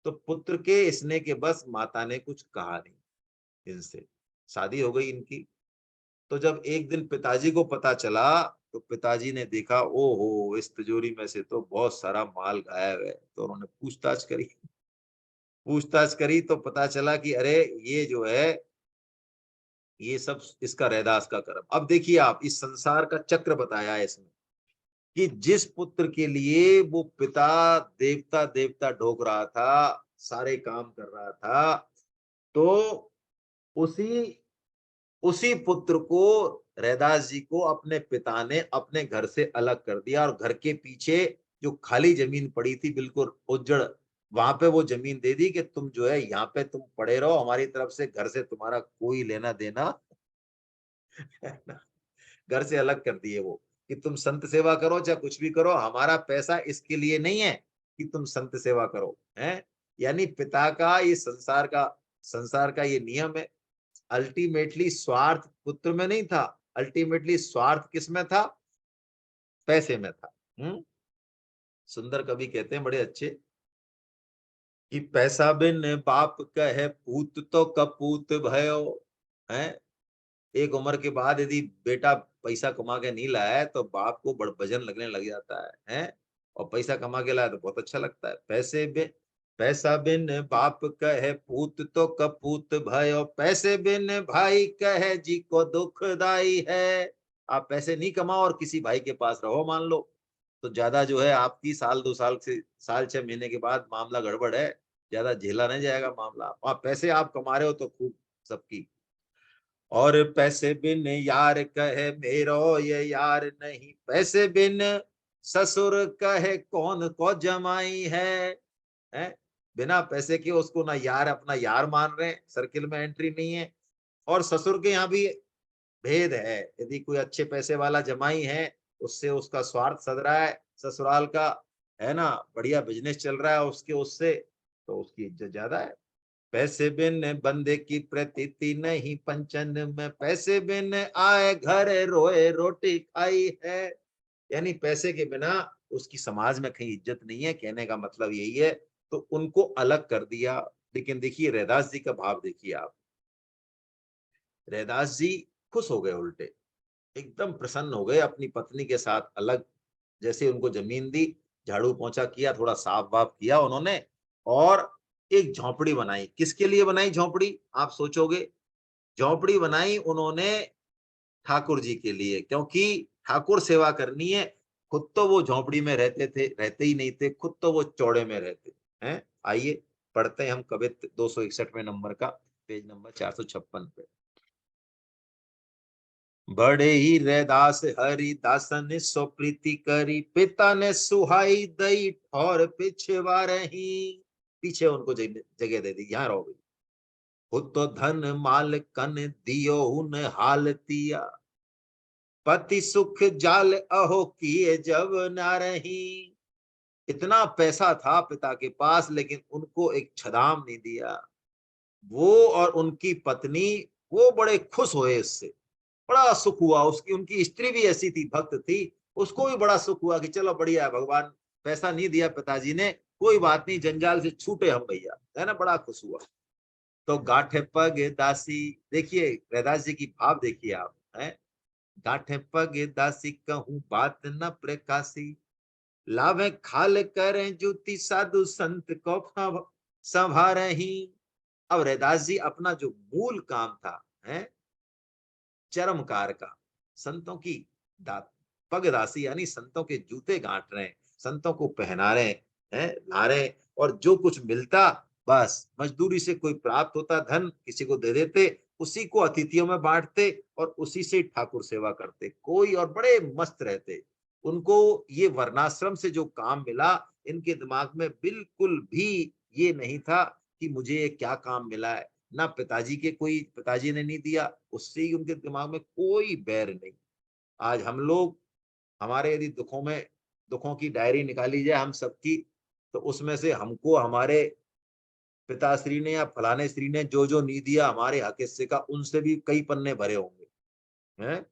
S1: तो पुत्र के स्नेह के बस माता ने कुछ कहा नहीं इनसे, शादी हो गई इनकी। तो जब एक दिन पिताजी को पता चला, तो पिताजी ने देखा, ओहो इस तिजोरी में से तो बहुत सारा माल गायब है। तो उन्होंने पूछताछ करी तो पता चला कि अरे ये जो है, ये सब इसका रैदास का कर्म। अब देखिए आप, इस संसार का चक्र बताया है इसमें कि जिस पुत्र के लिए वो पिता देवता देवता ढोक रहा था, सारे काम कर रहा था, तो उसी उसी पुत्र को, रैदास जी को अपने पिता ने अपने घर से अलग कर दिया और घर के पीछे जो खाली जमीन पड़ी थी बिल्कुल उजड़, वहां पे वो जमीन दे दी कि तुम जो है यहाँ पे तुम पड़े रहो, हमारी तरफ से घर से तुम्हारा कोई लेना देना घर से अलग कर दिए वो, कि तुम संत सेवा करो चाहे कुछ भी करो, हमारा पैसा इसके लिए नहीं है कि तुम संत सेवा करो, हैं। यानी पिता का ये संसार का ये नियम है। अल्टीमेटली स्वार्थ पुत्र में नहीं था, अल्टीमेटली स्वार्थ किस में था, पैसे में था। सुंदर कवि कहते हैं बड़े अच्छे कि पैसा बिन बाप कहे पूत तो कपूत भयो, है। एक उम्र के बाद यदि बेटा पैसा कमा के नहीं लाया है तो बाप को बड़ वजन लगने लग जाता है। और पैसा कमा के लाया तो बहुत अच्छा लगता है। पैसा बिन बाप कहे पूत तो कपूत भयो, पैसे बिन भाई कहे जी को दुखदाई है। आप पैसे नहीं कमाओ और किसी भाई के पास रहो मान लो, तो ज्यादा जो है आपकी साल दो साल से साल 6 महीने के बाद मामला गड़बड़ है, ज्यादा झेला नहीं जाएगा मामला। और पैसे आप कमा रहे हो तो खूब सबकी। और पैसे बिन यार कहे मेरो ये यार नहीं, पैसे बिन ससुर कहे कौन को जमाई है। बिना पैसे के उसको ना यार अपना यार मान रहे हैं, सर्किल में एंट्री नहीं है। और ससुर के यहाँ भी भेद है, यदि कोई अच्छे पैसे वाला जमाई है, उससे उसका स्वार्थ सध रहा है ससुराल का, है ना, बढ़िया बिजनेस चल रहा है उसके उससे, तो उसकी इज्जत ज्यादा है। पैसे बिन बंदे की प्रतीति नहीं पंचन में, पैसे बिन आए घर रोए रोटी खाई है। यानी पैसे के बिना उसकी समाज में कहीं इज्जत नहीं है, कहने का मतलब यही है। तो उनको अलग कर दिया। लेकिन देखिए रैदास जी का भाव देखिए आप, रैदास जी खुश हो गए, उल्टे एकदम प्रसन्न हो गए अपनी पत्नी के साथ अलग। जैसे उनको जमीन दी, झाड़ू पोंछा किया, थोड़ा साफ वाफ किया उन्होंने, और एक झोंपड़ी बनाई। किसके लिए बनाई झोंपड़ी, आप सोचोगे। झोंपड़ी बनाई उन्होंने ठाकुर जी के लिए, क्योंककि ठाकुर सेवा करनी है। खुद तो वो झोंपड़ी में रहते ही नहीं थे, खुद तो वो चौड़े में रहते हैं। आइए पढ़ते हैं हम कवित्त 261वें नंबर का, पेज नंबर 456 पे। बड़े ही रैदास हरिदासन सो प्रीति करी, पिता ने सुहाई दई और पिछवा रही। पीछे उनको जगह दे दी, यहाँ रहोगे। खुद तो धन माल कन दियो उन हाल दिया, पति सुख जाल अहो किए जब ना रही। इतना पैसा था पिता के पास, लेकिन उनको एक छदाम नहीं दिया। वो और उनकी पत्नी, वो बड़े खुश हुए इससे, बड़ा सुख हुआ। उसकी उनकी स्त्री भी ऐसी थी, भक्त थी, उसको भी बड़ा सुख हुआ कि चलो बढ़िया है, भगवान पैसा नहीं दिया पिताजी ने, कोई बात नहीं, जंजाल से छूटे हम भैया, है ना, बड़ा खुश हुआ। तो गाठे पग दासी, देखिए रैदास जी की भाव देखिए आप, हैं, गाठे पग दासी कहूँ बात न प्रकाशी, लावे खाल करें जूती साधु संत को संभारही। अब रैदास जी अपना जो मूल काम था, है, चरमकार का, संतों की दात पगदासी यानी संतों के जूते गांठ रहे हैं, संतों को पहना रहे हैं, ला रहे हैं, और जो कुछ मिलता बस मजदूरी से कोई प्राप्त होता धन किसी को दे देते, उसी को अतिथियों में बांटते और उसी से ठाकुर सेवा करते कोई, और बड़े मस्त रहते। उनको ये वर्णाश्रम से जो काम मिला, इनके दिमाग में बिल्कुल भी ये नहीं था कि मुझे ये क्या काम मिला है, ना पिताजी के कोई, पिताजी ने नहीं दिया, उससे ही उनके दिमाग में कोई बैर नहीं। आज हम लोग, हमारे यदि दुखों की डायरी निकाली जाए हम सबकी, तो उसमें से हमको हमारे पिताश्री ने या फलाने श्री ने जो जो नहीं दिया हमारे हक हिस्से का, उनसे भी कई पन्ने भरे होंगे, हैं।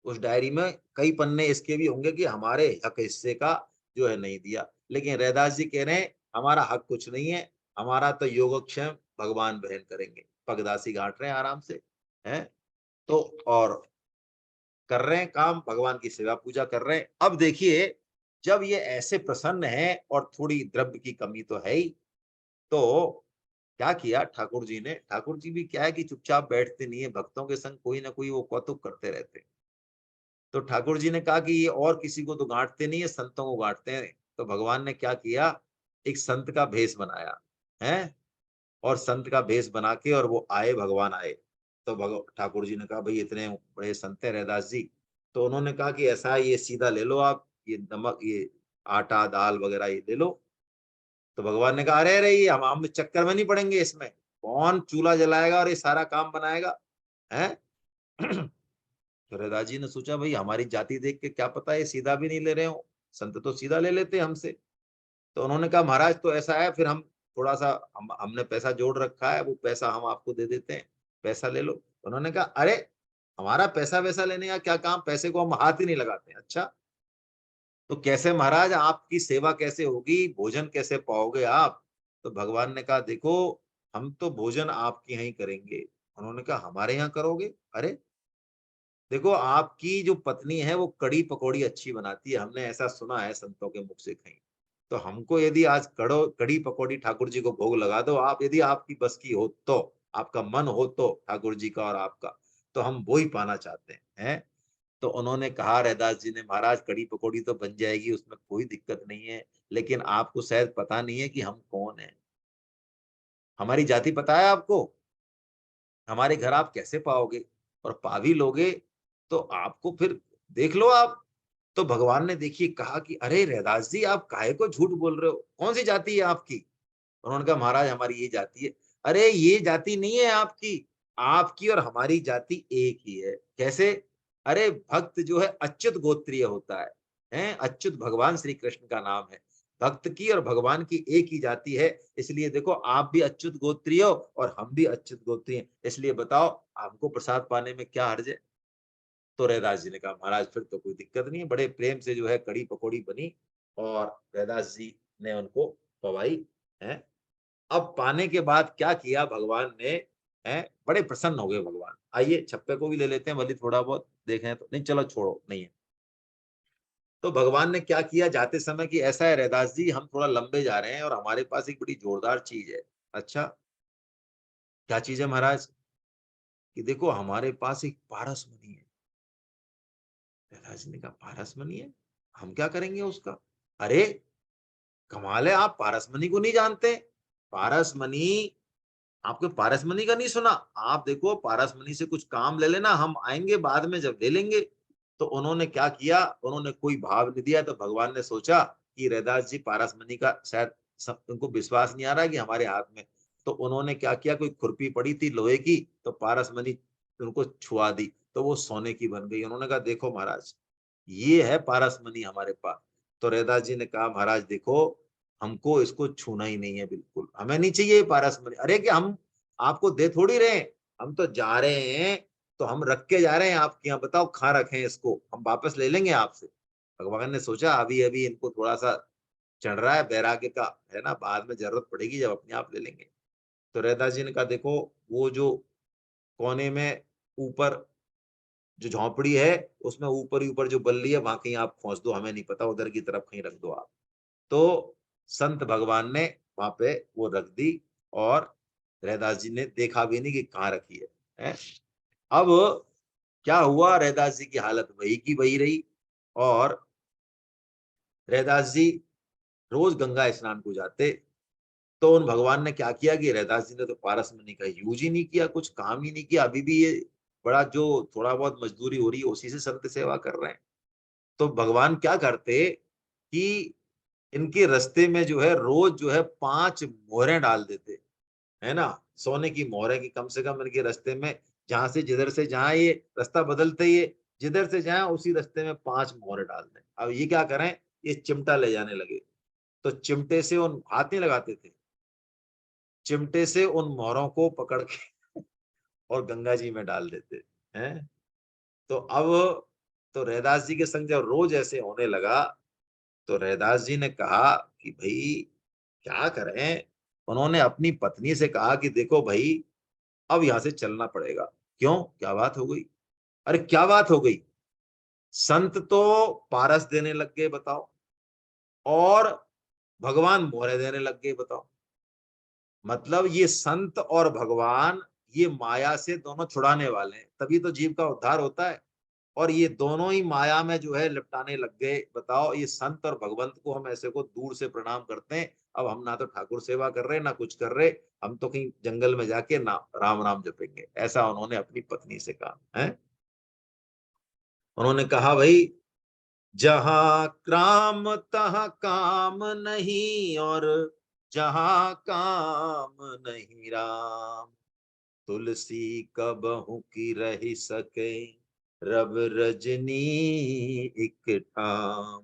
S1: उस डायरी में कई पन्ने इसके भी होंगे कि हमारे हक हिस्से का जो है नहीं दिया। लेकिन रैदास जी कह रहे हैं हमारा हक कुछ नहीं है, हमारा तो योगक्षेम भगवान बहन करेंगे, पगदासी गांठ रहे हैं आराम से, हैं। तो और कर रहे हैं काम, भगवान की सेवा पूजा कर रहे हैं। अब देखिए, जब ये ऐसे प्रसन्न है और थोड़ी द्रव्य की कमी तो है ही, तो क्या किया ठाकुर जी ने, ठाकुर जी भी क्या है कि चुपचाप बैठते नहीं है, भक्तों के संग कोई ना कोई वो कौतुक करते रहते हैं। तो ठाकुर जी ने कहा कि ये और किसी को तो गांठते नहीं है, संतों को गांठते हैं। तो भगवान ने क्या किया, एक संत का भेष बनाया है, और संत का भेष बना के और वो आए, भगवान आए। तो ठाकुर जी ने कहा भाई इतने बड़े संत हैं रैदास जी, तो उन्होंने कहा कि ऐसा है, ये सीधा ले लो आप, ये नमक, ये आटा दाल वगैरह ये ले लो। तो भगवान ने कहा अरे अरे, ये हम चक्कर में नहीं पड़ेंगे, इसमें कौन चूल्हा जलाएगा और ये सारा काम बनाएगा, है। तो रैदास जी ने सोचा भाई हमारी जाति देख के क्या पता ये सीधा भी नहीं ले रहे हो, संत तो सीधा ले लेते हमसे। तो उन्होंने कहा महाराज तो ऐसा है, फिर हम थोड़ा सा, हमने पैसा जोड़ रखा है, वो पैसा हम आपको दे देते हैं, पैसा ले लो। उन्होंने कहा अरे, हमारा पैसा वैसा लेने का क्या काम, पैसे को हम हाथ ही नहीं लगाते। अच्छा, तो कैसे महाराज, आपकी सेवा कैसे होगी, भोजन कैसे पाओगे आप। तो भगवान ने कहा देखो, हम तो भोजन आपके यहाँ ही करेंगे। उन्होंने कहा हमारे यहाँ करोगे, अरे देखो आपकी जो पत्नी है वो कड़ी पकौड़ी अच्छी बनाती है, हमने ऐसा सुना है संतों के मुख से कहीं। तो हमको यदि आज कड़ी पकौड़ी ठाकुर जी को भोग लगा दो आप, यदि आपकी बस की हो तो, आपका मन हो तो, ठाकुर जी का और आपका, तो हम वो ही पाना चाहते हैं। तो उन्होंने कहा रैदास जी ने, महाराज कड़ी पकौड़ी तो बन जाएगी, उसमें कोई दिक्कत नहीं है, लेकिन आपको शायद पता नहीं है कि हम कौन है, हमारी जाति पता है आपको, हमारे घर आप कैसे पाओगे, और पा भी लोगे तो आपको फिर देख लो आप। तो भगवान ने देखिए कहा कि अरे रैदास जी, आप काहे को झूठ बोल रहे हो, कौन सी जाति है आपकी। उन्होंने कहा महाराज हमारी ये जाति है। अरे ये जाति नहीं है आपकी, आपकी और हमारी जाति एक ही है। कैसे, अरे भक्त जो है अच्युत गोत्रीय होता है, हैं, अच्युत भगवान श्री कृष्ण का नाम है। भक्त की और भगवान की एक ही जाति है, इसलिए देखो आप भी अच्युत गोत्रीय हो और हम भी अच्युत गोत्रीय, इसलिए बताओ हमको प्रसाद पाने में क्या हर्ज है। तो रैदास जी ने कहा महाराज फिर तो कोई दिक्कत नहीं है, बड़े प्रेम से जो है कड़ी पकौड़ी बनी और रैदास जी ने उनको पवाई है। अब पाने के बाद क्या किया भगवान ने, है, बड़े प्रसन्न हो गए भगवान। आइए छप्पे को भी ले लेते हैं, भले थोड़ा बहुत देखें तो, नहीं चलो छोड़ो, नहीं है। तो भगवान ने क्या किया जाते समय कि ऐसा है रैदास जी, हम थोड़ा लंबे जा रहे हैं और हमारे पास एक बड़ी जोरदार चीज है। अच्छा, क्या चीज है महाराज, कि देखो हमारे पास एक पारस मणि है। रैदास जी ने कहा पारस मणि है, हम क्या करेंगे उसका। अरे कमाल है, आप पारसमणि को नहीं जानते। पारसमणि, आपके पारसमणि का नहीं सुना। आप देखो पारसमणि से कुछ काम ले लेना, हम आएंगे बाद में जब ले लेंगे। तो उन्होंने क्या किया, उन्होंने कोई भाव नहीं दिया। तो भगवान ने सोचा कि रैदास जी पारसमणि का शायद उनको विश्वास नहीं आ रहा कि हमारे हाथ में। तो उन्होंने क्या किया, कोई खुरपी पड़ी थी लोहे की, तो पारसमणि उनको छुआ दी, तो वो सोने की बन गई। उन्होंने कहा देखो महाराज, ये है पारसमणि हमारे पास। तो रैदास जी ने कहा महाराज देखो, हमको इसको छूना ही नहीं है, बिल्कुल हमें नहीं चाहिए पारसमणि। अरे कि हम आपको दे थोड़ी रहे हैं, हम तो जा रहे हैं, तो हम रख के जा रहे हैं आपके यहाँ, बताओ कहाँ रखें इसको, हम वापस ले लेंगे आपसे। भगवान ने सोचा अभी अभी इनको थोड़ा सा चढ़ रहा है वैराग्य का, है ना, बाद में जरूरत पड़ेगी जब अपने आप ले लेंगे। तो रैदास जी ने कहा देखो वो जो कोने में ऊपर जो झोंपड़ी है उसमें ऊपर ही ऊपर जो बल्ली है वहां कहीं आप खोस दो, हमें नहीं पता, उधर की तरफ कहीं रख दो आप। तो संत भगवान ने वहां पे वो रख दी और रैदास जी ने देखा भी नहीं कि कहाँ रखी है? अब क्या हुआ, रैदास जी की हालत वही की वही रही। और रैदास जी रोज गंगा स्नान को जाते। तो उन भगवान ने क्या किया कि रैदास जी ने तो पारस में नहीं का यूज ही नहीं किया, कुछ काम ही नहीं किया, अभी भी ये बड़ा जो थोड़ा बहुत मजदूरी हो रही है उसी से संत सेवा कर रहे हैं। तो भगवान क्या करते कि इनके रास्ते में जो है रोज जो है 5 मोहरें डाल देते, है ना, सोने की मोहरें की, कम से कम इनके रास्ते में जहां से जिधर से जहां ये रास्ता बदलते ही जिधर से जाए उसी रास्ते में 5 मोहरें डाल दें। अब ये क्या करें, ये चिमटा ले जाने लगे। तो चिमटे से उन हाथ नहीं लगाते थे, चिमटे से उन मोहरों को पकड़ के और गंगा जी में डाल देते हैं। तो अब तो रैदास जी के संग जब रोज ऐसे होने लगा तो रैदास जी ने कहा कि भाई क्या करें। उन्होंने अपनी पत्नी से कहा कि देखो भाई अब यहां से चलना पड़ेगा। क्यों, क्या बात हो गई? अरे क्या बात हो गई, संत तो पारस देने लग गए बताओ, और भगवान मोहरे देने लग गए बताओ। मतलब ये संत और भगवान ये माया से दोनों छुड़ाने वाले हैं, तभी तो जीव का उद्धार होता है। और ये दोनों ही माया में जो है लिपटाने लग गए बताओ। ये संत और भगवंत को हम ऐसे को दूर से प्रणाम करते हैं। अब हम ना तो ठाकुर सेवा कर रहे ना कुछ कर रहे, हम तो कहीं जंगल में जाके ना राम राम जपेंगे, ऐसा उन्होंने अपनी पत्नी से कहा है। उन्होंने कहा भाई जहां क्राम तहां काम नहीं, और जहां काम नहीं राम, तुलसी कबहू की रही सके, रब रजनी एक ठाम।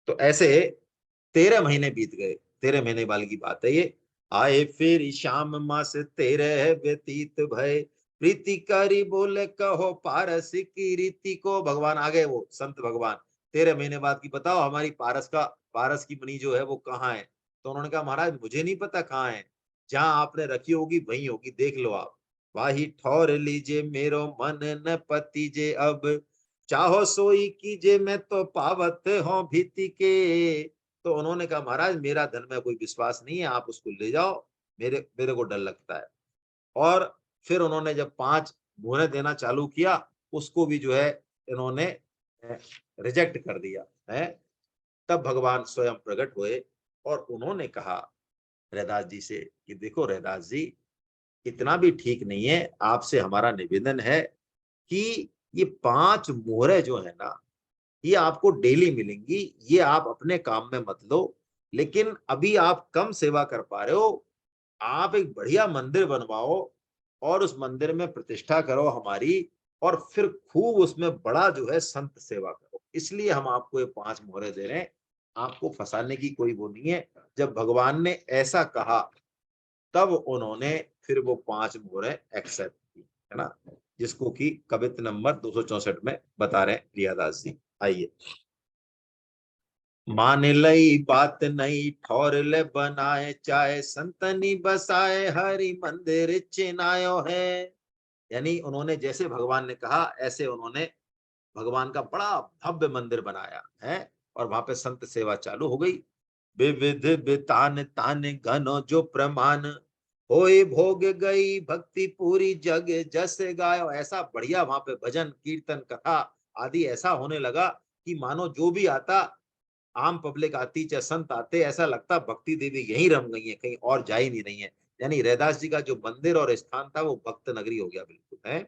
S1: तो ऐसे 13 महीने बीत गए। 13 महीने वाली की बात है ये। आए फिर श्याम मास 13 व्यतीत भय, प्रीति करी बोले कहो पारस की रीति को। भगवान आ गए, वो संत भगवान। 13 महीने बाद की बताओ हमारी पारस की मणि जो है वो कहाँ है? तो उन्होंने कहा महाराज मुझे नहीं पता कहाँ है, जहां आपने रखी होगी वही होगी, देख लो आप। वाही ठौर लीजिए मेरो मन न पतिजे, अब चाहो सोई कीजिए मैं तो पावत हो भीति के। तो उन्होंने कहा महाराज मेरा धन में कोई विश्वास नहीं है, आप उसको ले जाओ, मेरे मेरे को डर लगता है। और फिर उन्होंने जब 5 मुहरें देना चालू किया, उसको भी जो है इन्होंने रिजेक्ट कर दिया है। तब भगवान स्वयं प्रकट हुए और उन्होंने कहा रैदास जी से कि देखो रैदास जी, इतना भी ठीक नहीं है, आपसे हमारा निवेदन है कि ये 5 मोहरें जो है ना ये आपको डेली मिलेंगी, ये आप अपने काम में मत लो। लेकिन अभी आप कम सेवा कर पा रहे हो, आप एक बढ़िया मंदिर बनवाओ और उस मंदिर में प्रतिष्ठा करो हमारी, और फिर खूब उसमें बड़ा जो है संत सेवा करो, इसलिए हम आपको ये 5 मोहरे दे रहे हैं। आपको फंसाने की कोई वो नहीं है। जब भगवान ने ऐसा कहा तब उन्होंने फिर वो 5 मोहरे एक्सेप्ट की, है ना, जिसको कि कवित्त नंबर 264 में बता रहे हैं प्रियादास जी। आइए। मान लई बात नहीं ठौर ले बनाए, चाहे संतनी बसाए हरि मंदिर चिनायो है। यानी उन्होंने जैसे भगवान ने कहा ऐसे उन्होंने भगवान का बड़ा भव्य मंदिर बनाया है, और वहां पे संत सेवा चालू हो गई। विविध बितान तान घनो जो प्रमाण, होए भोग गई भक्ति पूरी जग जस गायो। ऐसा बढ़िया वहां पे भजन कीर्तन कथा आदि ऐसा होने लगा कि मानो जो भी आता, आम पब्लिक आती चाहे संत आते, ऐसा लगता भक्ति देवी यहीं रम गई है, कहीं और जा ही नहीं रही है। यानी रैदास जी का जो मंदिर और स्थान था वो भक्त नगरी हो गया बिल्कुल है।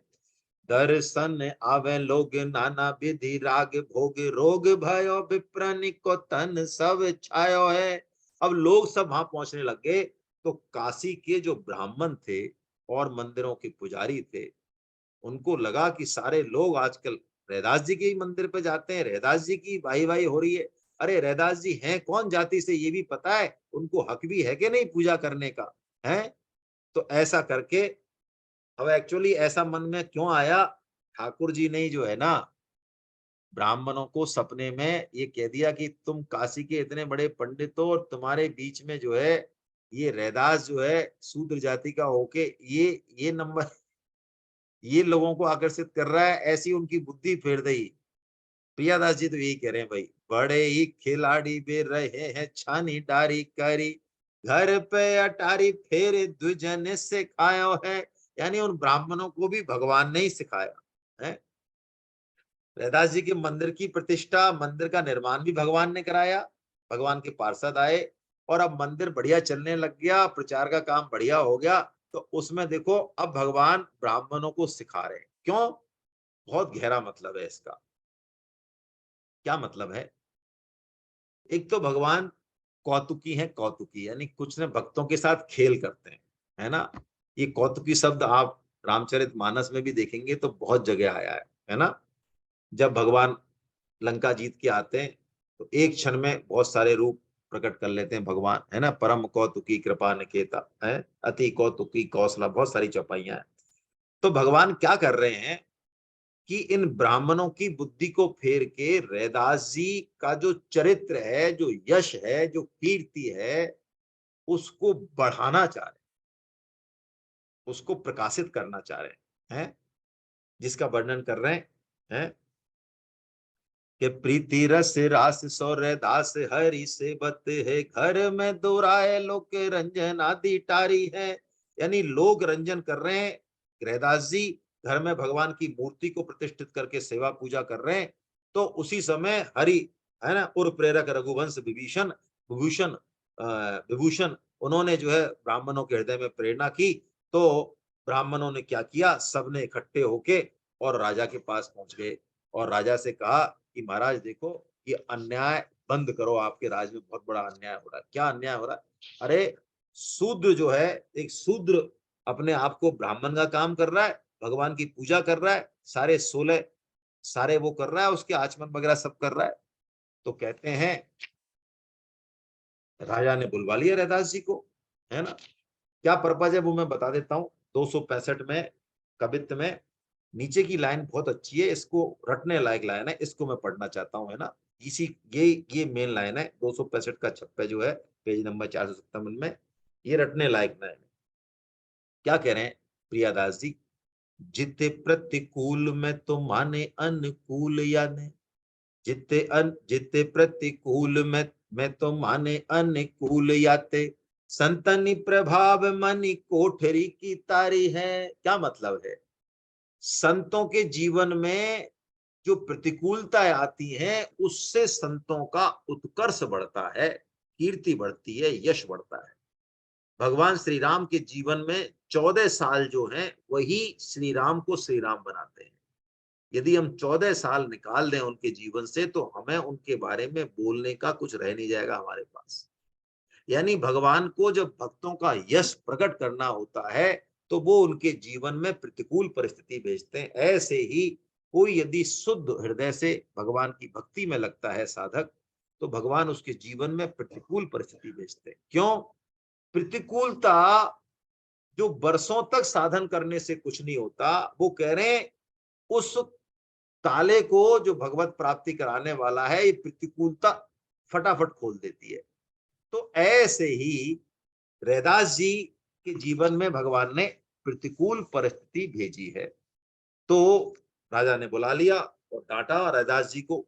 S1: दर्शन आवे लोग नाना विधि राग भोग, रोग भयो विप्रनि को तन सब छायो है। अब लोग सब वहां पहुंचने लग गए। तो काशी के जो ब्राह्मण थे और मंदिरों के पुजारी थे, उनको लगा कि सारे लोग आजकल रैदास जी के ही मंदिर पे जाते हैं, रैदास जी की वाही वाही हो रही है। अरे रैदास जी हैं कौन जाति से ये भी पता है, उनको हक भी है कि नहीं पूजा करने का है। तो ऐसा करके अब एक्चुअली ऐसा मन में क्यों आया, ठाकुर जी ने जो है ना ब्राह्मणों को सपने में ये कह दिया कि तुम काशी के इतने बड़े पंडित हो और तुम्हारे बीच में जो है ये रैदास जो है शूद्र जाति का होके ये नंबर ये लोगों को आकर्षित कर रहा है, ऐसी उनकी बुद्धि फेर दई। प्रियादास जी तो यही कह रहे हैं भाई, बड़े ही खिलाड़ी बे रहे हैं छानी डारी करी, घर पे अटारी फेरे द्विजन से खायो है। यानी उन ब्राह्मणों को भी भगवान ने ही सिखाया है। रैदास जी के मंदिर की प्रतिष्ठा, मंदिर का निर्माण भी भगवान ने कराया, भगवान के पार्षद आए और अब मंदिर बढ़िया चलने लग गया, प्रचार का काम बढ़िया हो गया। तो उसमें देखो अब भगवान ब्राह्मणों को सिखा रहे हैं। क्यों? बहुत गहरा मतलब है इसका। क्या मतलब है? एक तो भगवान कौतुकी है, कौतुकी यानी कुछ ने भक्तों के साथ खेल करते हैं, है ना। ये कौतुकी शब्द आप रामचरितमानस में भी देखेंगे तो बहुत जगह आया है ना। जब भगवान लंका जीत के आते हैं तो एक क्षण में बहुत सारे रूप प्रकट कर लेते हैं भगवान, है ना। परम कौतुकी कृपा निकेता है, अति कौतुकी कौशला, बहुत सारी चौपाइयां हैं। तो भगवान क्या कर रहे हैं कि इन ब्राह्मणों की बुद्धि को फेर के रैदास जी का जो चरित्र है, जो यश है, जो कीर्ति है, उसको बढ़ाना चाह रहे हैं, उसको प्रकाशित करना चाह रहे हैं, जिसका वर्णन कर रहे हैं कि प्रीति रस रास सौर दास हरि से बत है, घर में दोराए लोग के रंजन आदि टारी है। यानी लोग रंजन कर रहे हैं, गृहदास जी घर में भगवान की मूर्ति को प्रतिष्ठित करके सेवा पूजा कर रहे हैं। तो उसी समय हरि, है ना, उर प्रेरक रघुवंश विभीषण विभूषण विभूषण उन्होंने जो है ब्राह्मणों के हृदय में प्रेरणा की। तो ब्राह्मणों ने क्या किया, सबने इकट्ठे होके और राजा के पास पहुंच गए और राजा से कहा कि महाराज देखो ये अन्याय बंद करो, आपके राज में बहुत बड़ा अन्याय हो रहा है। क्या अन्याय हो रहा है? अरे शूद्र जो है, एक शूद्र अपने आप को ब्राह्मण का काम कर रहा है, भगवान की पूजा कर रहा है, सारे 16 सारे वो कर रहा है, उसके आचमन वगैरह सब कर रहा है। तो कहते हैं राजा ने बुलवा लिया रैदास जी को, है ना। क्या पर्पज है वो मैं बता देता हूँ। 265 में कवित्त में नीचे की लाइन बहुत अच्छी है, इसको रटने लायक लाइन है, इसको मैं पढ़ना चाहता हूँ, है ना। इसी ये मेन लाइन है 265 का छप्पे जो है पेज नंबर 457 में, ये रटने लायक लाइन है। क्या कह रहे हैं प्रियादास जी? जिते प्रतिकूल में तो माने अनुकूल याने, जिते प्रतिकूल में मैं तो माने अनुकूल याते, संतनि प्रभाव मनि कोठरी की तारी है। क्या मतलब है? संतों के जीवन में जो प्रतिकूलताएं आती हैं उससे संतों का उत्कर्ष बढ़ता है, कीर्ति बढ़ती है, यश बढ़ता है। भगवान श्री राम के जीवन में 14 साल जो हैं वही श्री राम को श्री राम बनाते हैं। यदि हम 14 साल निकाल दें उनके जीवन से तो हमें उनके बारे में बोलने का कुछ रह नहीं जाएगा हमारे पास। यानी भगवान को जब भक्तों का यश प्रकट करना होता है तो वो उनके जीवन में प्रतिकूल परिस्थिति भेजते हैं। ऐसे ही कोई यदि शुद्ध हृदय से भगवान की भक्ति में लगता है साधक, तो भगवान उसके जीवन में प्रतिकूल परिस्थिति भेजते हैं। क्यों? प्रतिकूलता जो वर्षों तक साधन करने से कुछ नहीं होता, वो कह रहे हैं उस ताले को जो भगवत प्राप्ति कराने वाला है, ये प्रतिकूलता फटाफट खोल देती है। तो ऐसे ही रैदास जी के जीवन में भगवान ने प्रतिकूल परिस्थिति भेजी है। तो राजा ने बुला लिया और डांटा रैदास जी को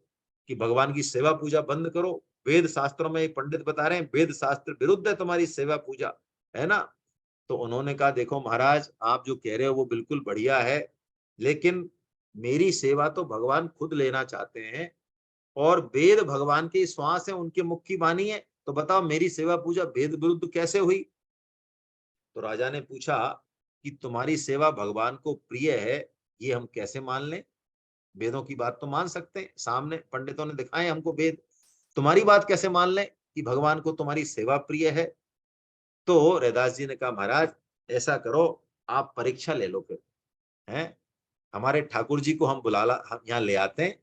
S1: कि भगवान की सेवा पूजा बंद करो। वेद शास्त्रों में पंडित बता रहे हैं वेद शास्त्र विरुद्ध है तुम्हारी सेवा पूजा, है ना। तो उन्होंने कहा देखो महाराज, आप जो कह रहे हो वो बिल्कुल बढ़िया है, लेकिन मेरी सेवा तो भगवान खुद लेना चाहते हैं और वेद भगवान के श्वास है, उनके मुख की वाणी है। तो बताओ मेरी सेवा पूजा वेद विरुद्ध कैसे हुई? तो राजा ने पूछा कि तुम्हारी सेवा भगवान को प्रिय है, ये हम कैसे मान लें? वेदों की बात तो मान सकते हैं, सामने पंडितों ने दिखाए हमको वेद, तुम्हारी बात कैसे मान लें कि भगवान को तुम्हारी सेवा प्रिय है? तो रैदास जी ने कहा महाराज ऐसा करो, आप परीक्षा ले लो फिर, हैं। हमारे ठाकुर जी को हम हम यहाँ ले आते हैं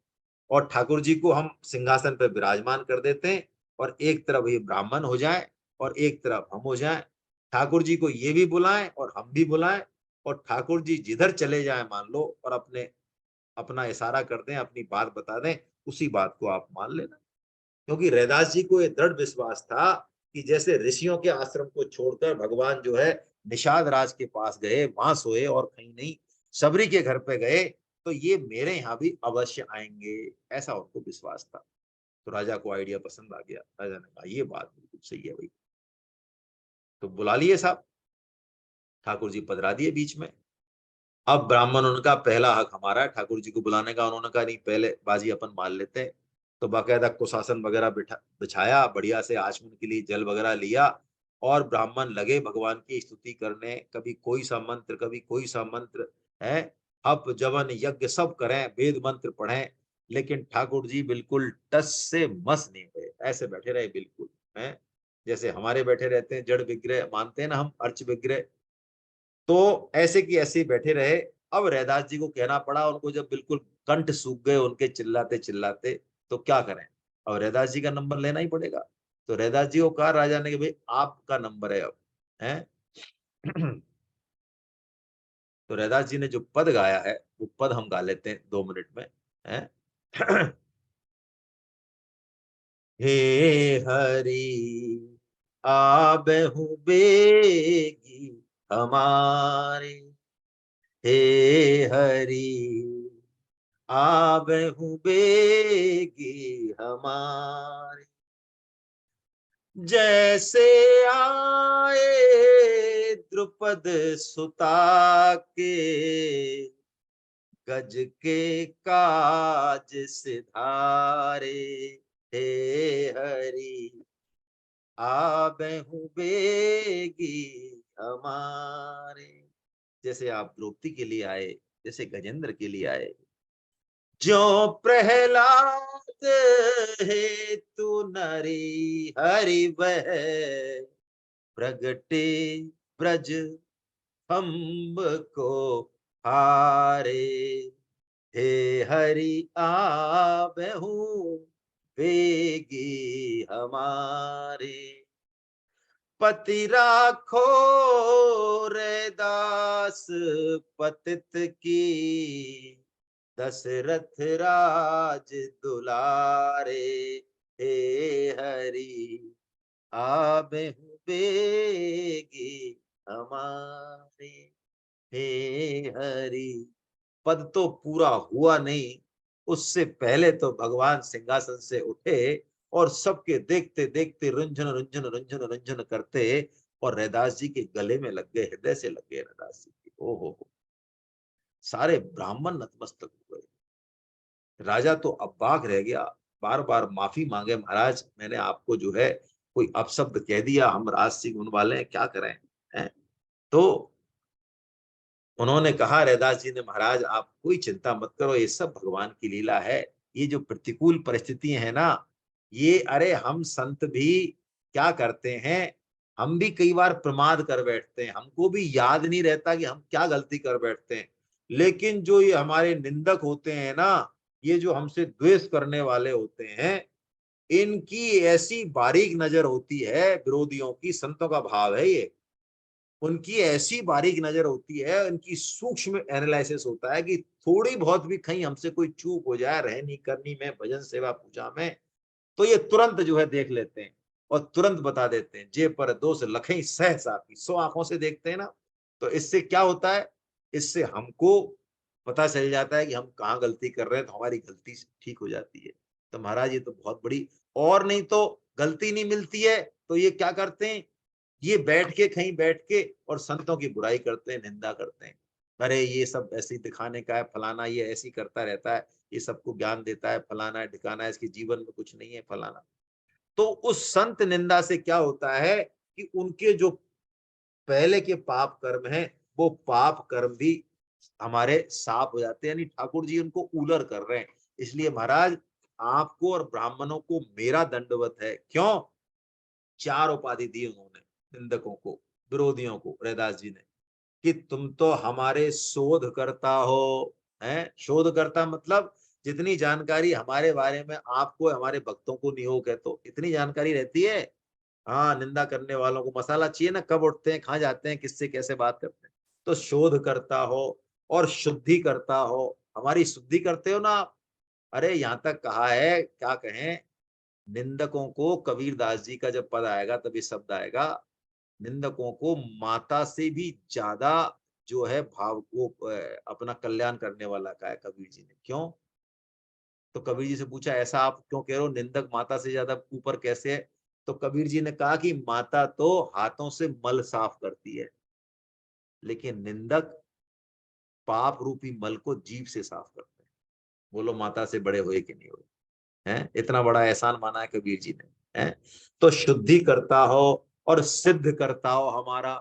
S1: और ठाकुर जी को हम सिंहासन पर विराजमान कर देते हैं और एक तरफ ये ब्राह्मण हो जाए और एक तरफ हम हो जाए। ठाकुर जी को ये भी बुलाएं और हम भी बुलाएं और ठाकुर जी जिधर चले जाएं मान लो और अपने अपना इशारा कर दें, अपनी बात बता दें, उसी बात को आप मान लेना। क्योंकि रैदास जी को ये दृढ़ विश्वास था कि जैसे ऋषियों के आश्रम को छोड़कर भगवान जो है निषाद राज के पास गए, वहां सोए और कहीं नहीं, सबरी के घर पे गए, तो ये मेरे यहाँ भी अवश्य आएंगे, ऐसा उनको विश्वास था। तो राजा को आइडिया पसंद आ गया। राजा ने कहा ये बात बिल्कुल सही है भाई। तो बुला लिए साहब, ठाकुर जी पधरा दिए बीच में। अब ब्राह्मण, उनका पहला हक हमारा है ठाकुर जी को बुलाने का। उन्होंने कहा नहीं, पहले बाजी अपन मार लेते हैं। तो बाकायदा कुशासन वगैरह बिछाया, बढ़िया से आचमन के लिए जल वगैरह लिया, और ब्राह्मण लगे भगवान की स्तुति करने, कभी कोई सा मंत्र, कभी कोई सा मंत्र है, हप जवन यज्ञ सब करें, वेद मंत्र पढ़ें। लेकिन ठाकुर जी बिल्कुल टस से मस नहीं हुए, ऐसे बैठे रहे बिल्कुल, है जैसे हमारे बैठे रहते हैं, जड़ विग्रह मानते हैं ना हम, अर्च विग्रह। तो ऐसे की ऐसे ही बैठे रहे। अब रैदास जी को कहना पड़ा, उनको जब बिल्कुल कंठ सूख गए उनके चिल्लाते चिल्लाते, तो क्या करें, अब रैदास जी का नंबर लेना ही पड़ेगा। तो रैदास जी को कहा राजा ने कि भाई आपका नंबर है अब, है। तो रैदास जी ने जो पद गाया है, वो पद हम गा लेते हैं 2 मिनट में, है। हे हरि आबहु बेगी हमारे, हे हरि आबहु बेगी हमारे, जैसे आए द्रुपद सुता के, गज के काज सिधारे, हे हरि आबहु बेगी हमारे। जैसे आप द्रौपदी के लिए आए, जैसे गजेंद्र के लिए आए, जो प्रहलाद हेतु नरी हरि वह प्रगटे ब्रज अम्ब को हारे, हे हरि आबहु बेगी हमारे, पति राखो रैदास पतित की, दशरथ राज दुलारे, हे हरि आबहु बेगी हमारे, हे हरि। पद तो पूरा हुआ नहीं, उससे पहले तो भगवान सिंहासन से उठे और सबके देखते देखते रुंझन रुंझन रुंझन रुंझन करते, और रैदास जी के गले में लग गए, हृदय से लग गए रैदास जी के। ओहो, सारे ब्राह्मण नतमस्तक हो गए। राजा तो अबाक रह गया, बार बार माफी मांगे, महाराज मैंने आपको जो है कोई अपशब्द कह दिया, हम राजसी गुण वाले हैं, क्या करें, हैं? तो उन्होंने कहा रैदास जी ने, महाराज आप कोई चिंता मत करो, ये सब भगवान की लीला है। ये जो प्रतिकूल परिस्थितियां है ना, ये अरे हम संत भी क्या करते हैं, हम भी कई बार प्रमाद कर बैठते हैं, हमको भी याद नहीं रहता कि हम क्या गलती कर बैठते हैं। लेकिन जो ये हमारे निंदक होते हैं ना, ये जो हमसे द्वेष करने वाले होते हैं, इनकी ऐसी बारीक नजर होती है, विरोधियों की, संतों का भाव है ये, उनकी ऐसी बारीक नजर होती है, उनकी सूक्ष्म एनालिसिस होता है कि थोड़ी बहुत भी कहीं हमसे कोई चूक हो जाए, रहनी करनी में, भजन सेवा पूजा में, तो ये तुरंत जो है देख लेते हैं और तुरंत बता देते हैं, जे पर दोष लखई सहसा की, 100 आंखों से देखते हैं ना। तो इससे क्या होता है, इससे हमको पता चल जाता है कि हम कहाँ गलती कर रहे हैं, तो हमारी गलती ठीक हो जाती है। तो महाराज ये तो बहुत बड़ी, और नहीं तो गलती नहीं मिलती है तो ये क्या करते हैं, ये बैठ के कहीं बैठ के और संतों की बुराई करते हैं, निंदा करते हैं। अरे ये सब ऐसे ही दिखाने का है, फलाना ये ऐसे ही करता रहता है, ये सबको ज्ञान देता है, फलाना है ठिकाना है, इसके जीवन में कुछ नहीं है, फलाना। तो उस संत निंदा से क्या होता है कि उनके जो पहले के पाप कर्म हैं, वो पाप कर्म भी हमारे साफ हो जाते हैं, यानी ठाकुर जी उनको उलर कर रहे हैं। इसलिए महाराज आपको और ब्राह्मणों को मेरा दंडवत है। क्यों? 4 उपाधि दी उन्होंने निंदकों को, विरोधियों को, रैदास जी ने, कि तुम तो हमारे शोध करता हो, हैं? शोधकर्ता मतलब जितनी जानकारी हमारे बारे में आपको, हमारे भक्तों को नहीं हो, कह तो इतनी जानकारी रहती है। हाँ, निंदा करने वालों को मसाला चाहिए ना, कब उठते हैं, कहाँ जाते हैं, किससे कैसे बात करते हैं। तो शोध करता हो और शुद्धि करता हो, हमारी शुद्धि करते हो ना आप। अरे यहाँ तक कहा है, क्या कहें, निंदकों को, कबीरदास जी का जब पद आएगा तब ये शब्द आएगा, निंदकों को माता से भी ज्यादा जो है भाव को अपना कल्याण करने वाला कहा है कबीर जी ने। क्यों? तो कबीर जी से पूछा, ऐसा आप क्यों कह रहे हो, निंदक माता से ज्यादा ऊपर कैसे है? तो कबीर जी ने कहा कि माता तो हाथों से मल साफ करती है, लेकिन निंदक पाप रूपी मल को जीभ से साफ करते हैं। बोलो माता से बड़े हुए कि नहीं हुए? हैं, इतना बड़ा एहसान माना है कबीर जी ने। हैं, तो शुद्धि करता हो और सिद्ध करता हो हमारा।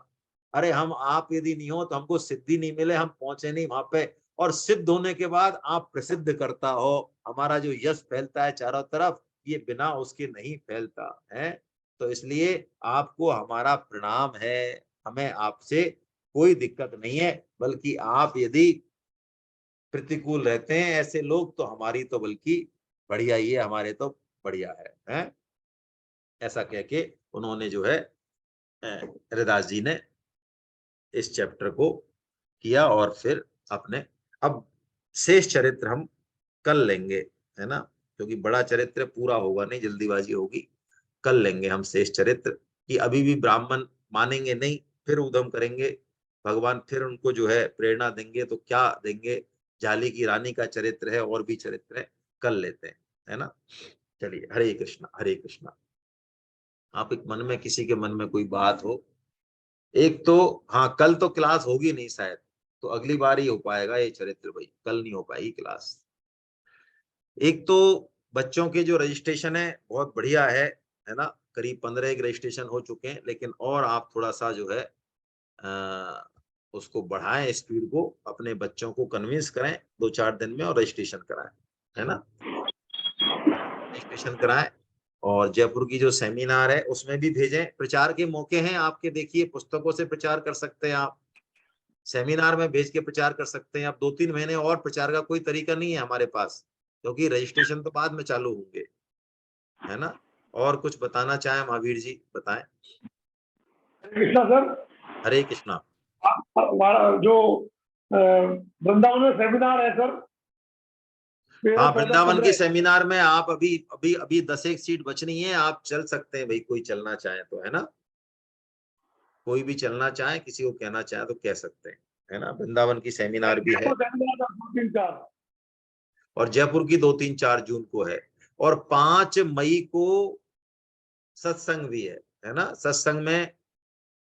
S1: अरे हम आप यदि नहीं हो तो हमको सिद्धि नहीं मिले, हम पहुंचे नहीं वहां पे, और सिद्ध होने के बाद आप प्रसिद्ध करता हो, हमारा जो यश फैलता है चारों तरफ, ये बिना उसके नहीं फैलता है। तो इसलिए आपको हमारा प्रणाम है, हमें आपसे कोई दिक्कत नहीं है, बल्कि आप यदि प्रतिकूल रहते हैं ऐसे लोग तो हमारी तो बल्कि बढ़िया ही है, हमारे तो बढ़िया है? ऐसा कह के उन्होंने जो है हरिदास जी ने इस चैप्टर को किया। और फिर अपने, अब शेष चरित्र हम कल लेंगे, है ना, क्योंकि बड़ा चरित्र पूरा होगा नहीं, जल्दीबाजी होगी। कल लेंगे हम शेष चरित्र कि अभी भी ब्राह्मण मानेंगे नहीं, फिर उद्यम करेंगे, भगवान फिर उनको जो है प्रेरणा देंगे, तो क्या देंगे, जाली की रानी का चरित्र है, और भी चरित्र है, कल लेते हैं, है ना। चलिए, हरे कृष्णा हरे कृष्णा। आप एक मन में, किसी के मन में कोई बात हो, एक तो, हाँ कल तो क्लास होगी नहीं शायद, तो अगली बार ही हो पाएगा ये चरित्र भाई, कल नहीं हो पाएगी क्लास। एक तो बच्चों के जो रजिस्ट्रेशन है बहुत बढ़िया है ना, करीब 15 एक रजिस्ट्रेशन हो चुके हैं, लेकिन और आप थोड़ा सा जो है उसको बढ़ाएं, स्पीड को, अपने बच्चों को कन्विंस करें 2-4 दिन में और रजिस्ट्रेशन कराएं, है ना, रजिस्ट्रेशन कराएं। और जयपुर की जो सेमिनार है उसमें भी भेजें, प्रचार के मौके हैं आपके, देखिए पुस्तकों से प्रचार कर सकते हैं आप, सेमिनार में भेज के प्रचार कर सकते हैं। अब 2-3 महीने और प्रचार का कोई तरीका नहीं है हमारे पास, क्योंकि रजिस्ट्रेशन तो बाद में चालू होंगे, है ना। और कुछ बताना चाहें महावीर जी, बताएं।
S2: कृष्णा सर,
S1: हरे कृष्णा।
S2: हमारा जो वृंदावन में सेमिनार है सर,
S1: हाँ,
S2: 13, 14,
S1: वृंदावन की
S2: 15।
S1: सेमिनार में आप अभी अभी अभी 10 एक सीट बचनी है, आप चल सकते हैं भाई, कोई चलना चाहे तो, है ना, कोई भी चलना चाहे, किसी को कहना चाहे तो कह सकते हैं, है ना। वृंदावन की सेमिनार भी है,
S2: सेमिनार 2-3-4।
S1: और जयपुर की 2-3-4 जून को है, और 5 मई को सत्संग भी है ना। सत्संग में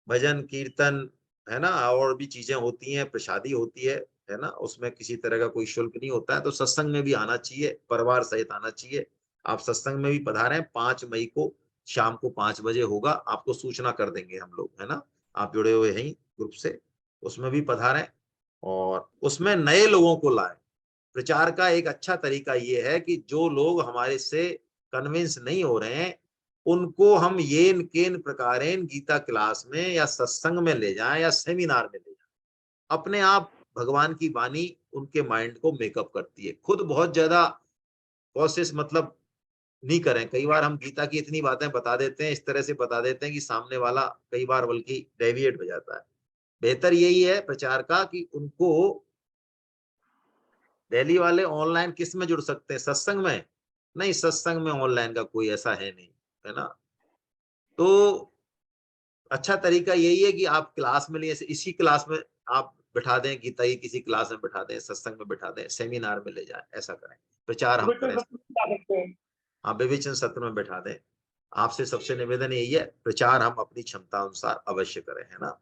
S1: भजन कीर्तन, है ना, और भी चीजें होती हैं, प्रसादी होती है ना, उसमें किसी तरह का कोई शुल्क नहीं होता है, तो सत्संग में भी आना चाहिए, परिवार सहित आना चाहिए। आप सत्संग में भी पधारें, 5 मई को शाम को 5 बजे होगा, आपको सूचना कर देंगे हम लोग, है ना, आप जुड़े हुए हैं ग्रुप से, उसमें भी पधारें, और उसमें नए लोगों को लाएं। प्रचार का एक अच्छा तरीका ये है कि जो लोग हमारे से कन्विंस नहीं हो रहे हैं, उनको हम येन केन प्रकारेण गीता क्लास में या सत्संग में ले जाएं या सेमिनार में ले जाएं। अपने आप भगवान की वाणी उनके माइंड को मेकअप करती है, खुद बहुत ज्यादा कोशिश मतलब नहीं करें। कई बार हम गीता की इतनी बातें बता देते हैं, इस तरह से बता देते हैं कि सामने वाला कई बार बल्कि डेविएट हो जाता है। बेहतर यही है प्रचार का कि उनको, दिल्ली वाले ऑनलाइन किस में जुड़ सकते हैं, सत्संग में? नहीं, सत्संग में ऑनलाइन का कोई ऐसा है नहीं, है ना। तो अच्छा तरीका यही है कि आप क्लास में लिए, इसी क्लास में आप बिठा दें, गीता की किसी क्लास में बिठा दें, सत्संग में बिठा दें, सेमिनार में ले जाएं, ऐसा करें, प्रचार हम करें।
S2: सकते हैं।
S1: हाँ, विवेचन सत्र में बैठा दें। आपसे सबसे निवेदन यही है, प्रचार हम अपनी क्षमता अनुसार अवश्य करें, है ना,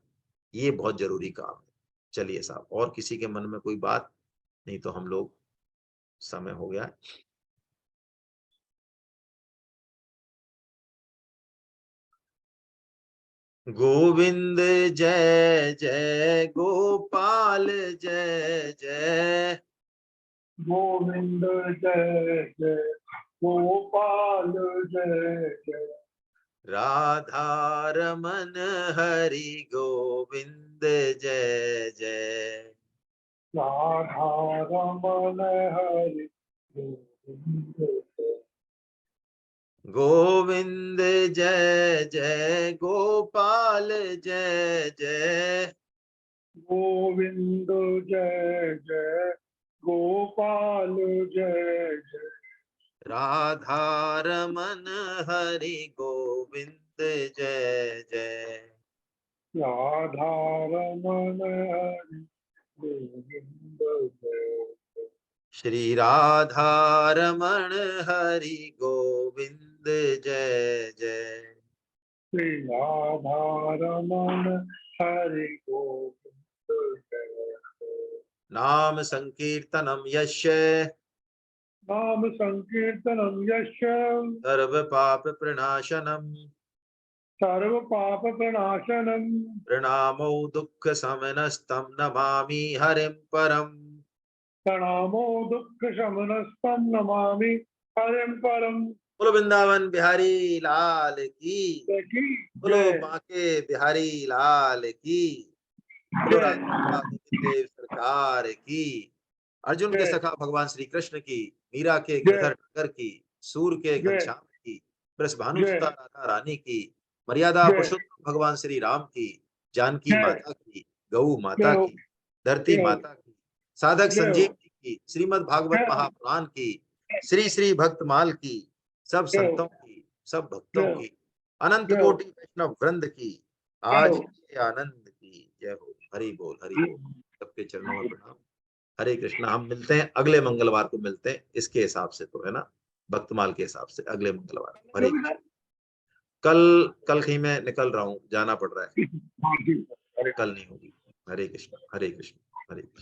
S1: ये बहुत जरूरी काम है। चलिए साहब, और किसी के मन में कोई बात? नहीं तो हम लोग, समय हो गया। गोविंद जय जय गोपाल जय जय,
S2: गोविंद जय जय गोपाल जय जय,
S1: राधा रमन हरि गोविंद जय जय,
S2: राधा रमन हरि गोविंद जय।
S1: गोविंद जय जय गोपाल जय जय,
S2: गोविंद जय जय गोपाल जय जय।
S1: राधा रमन हरि गोविंद जय जय।
S2: राधा रमन हरि गोविंद जय।
S1: श्री राधा रमण हरि गोविंद जय जय।
S2: श्री राधा रमन हरि गोविंद जय जय।
S1: नाम संकीर्तनम यस्य
S2: नाम संकीर्तनम यस्य
S1: सर्व पाप प्रणाशनम
S2: सर्व पाप प्रणाशनम
S1: प्रणामो दुःख समनस्तम नमामि हरिं परम।
S2: प्रणामो दुःख शमनस्तम नमामि हरिं परम।
S1: बोलो वृंदावन बिहारी लाल की,
S2: की
S1: बोलो
S2: जय
S1: बांके बिहारी लाल की, बोलो
S2: जय
S1: राधा गोविंद देव सरकार की, अर्जुन के
S2: जय
S1: सखा भगवान श्री कृष्ण की, मीरा के
S2: जय
S1: गिरधर नगर की, सूर के
S2: जय
S1: घनश्याम की, वृषभानु
S2: जय
S1: सुता राधा रानी की, मर्यादा
S2: जय
S1: पुरुषोत्तम भगवान श्री राम की, जानकी
S2: जय
S1: माता की, गौ माता
S2: जय हो
S1: की, धरती
S2: जय हो
S1: माता की, साधक
S2: जय हो
S1: संजीवनी की, श्रीमद् भागवत
S2: जय हो
S1: महापुराण की, श्री श्री भक्तमाल की, सब
S2: जय हो
S1: संतों की, सब भक्तों
S2: जय हो
S1: की, अनंत
S2: जय हो
S1: कोटि वैष्णव वृंद की,
S2: जय
S1: आज
S2: हो।
S1: के आनंद की जय हो। हरि बोल हरि बोल। सबके चरणों में प्रणाम। हरे कृष्णा। हम मिलते हैं अगले मंगलवार को, मिलते हैं इसके हिसाब से तो, है ना, भक्तमाल के हिसाब से अगले मंगलवार को। हरे कृष्ण। कल कल कहीं मैं निकल रहा हूँ, जाना पड़ रहा है,
S2: हाँ, ठीक है।
S1: कल नहीं होगी। हरे कृष्ण हरे कृष्ण हरे कृष्ण।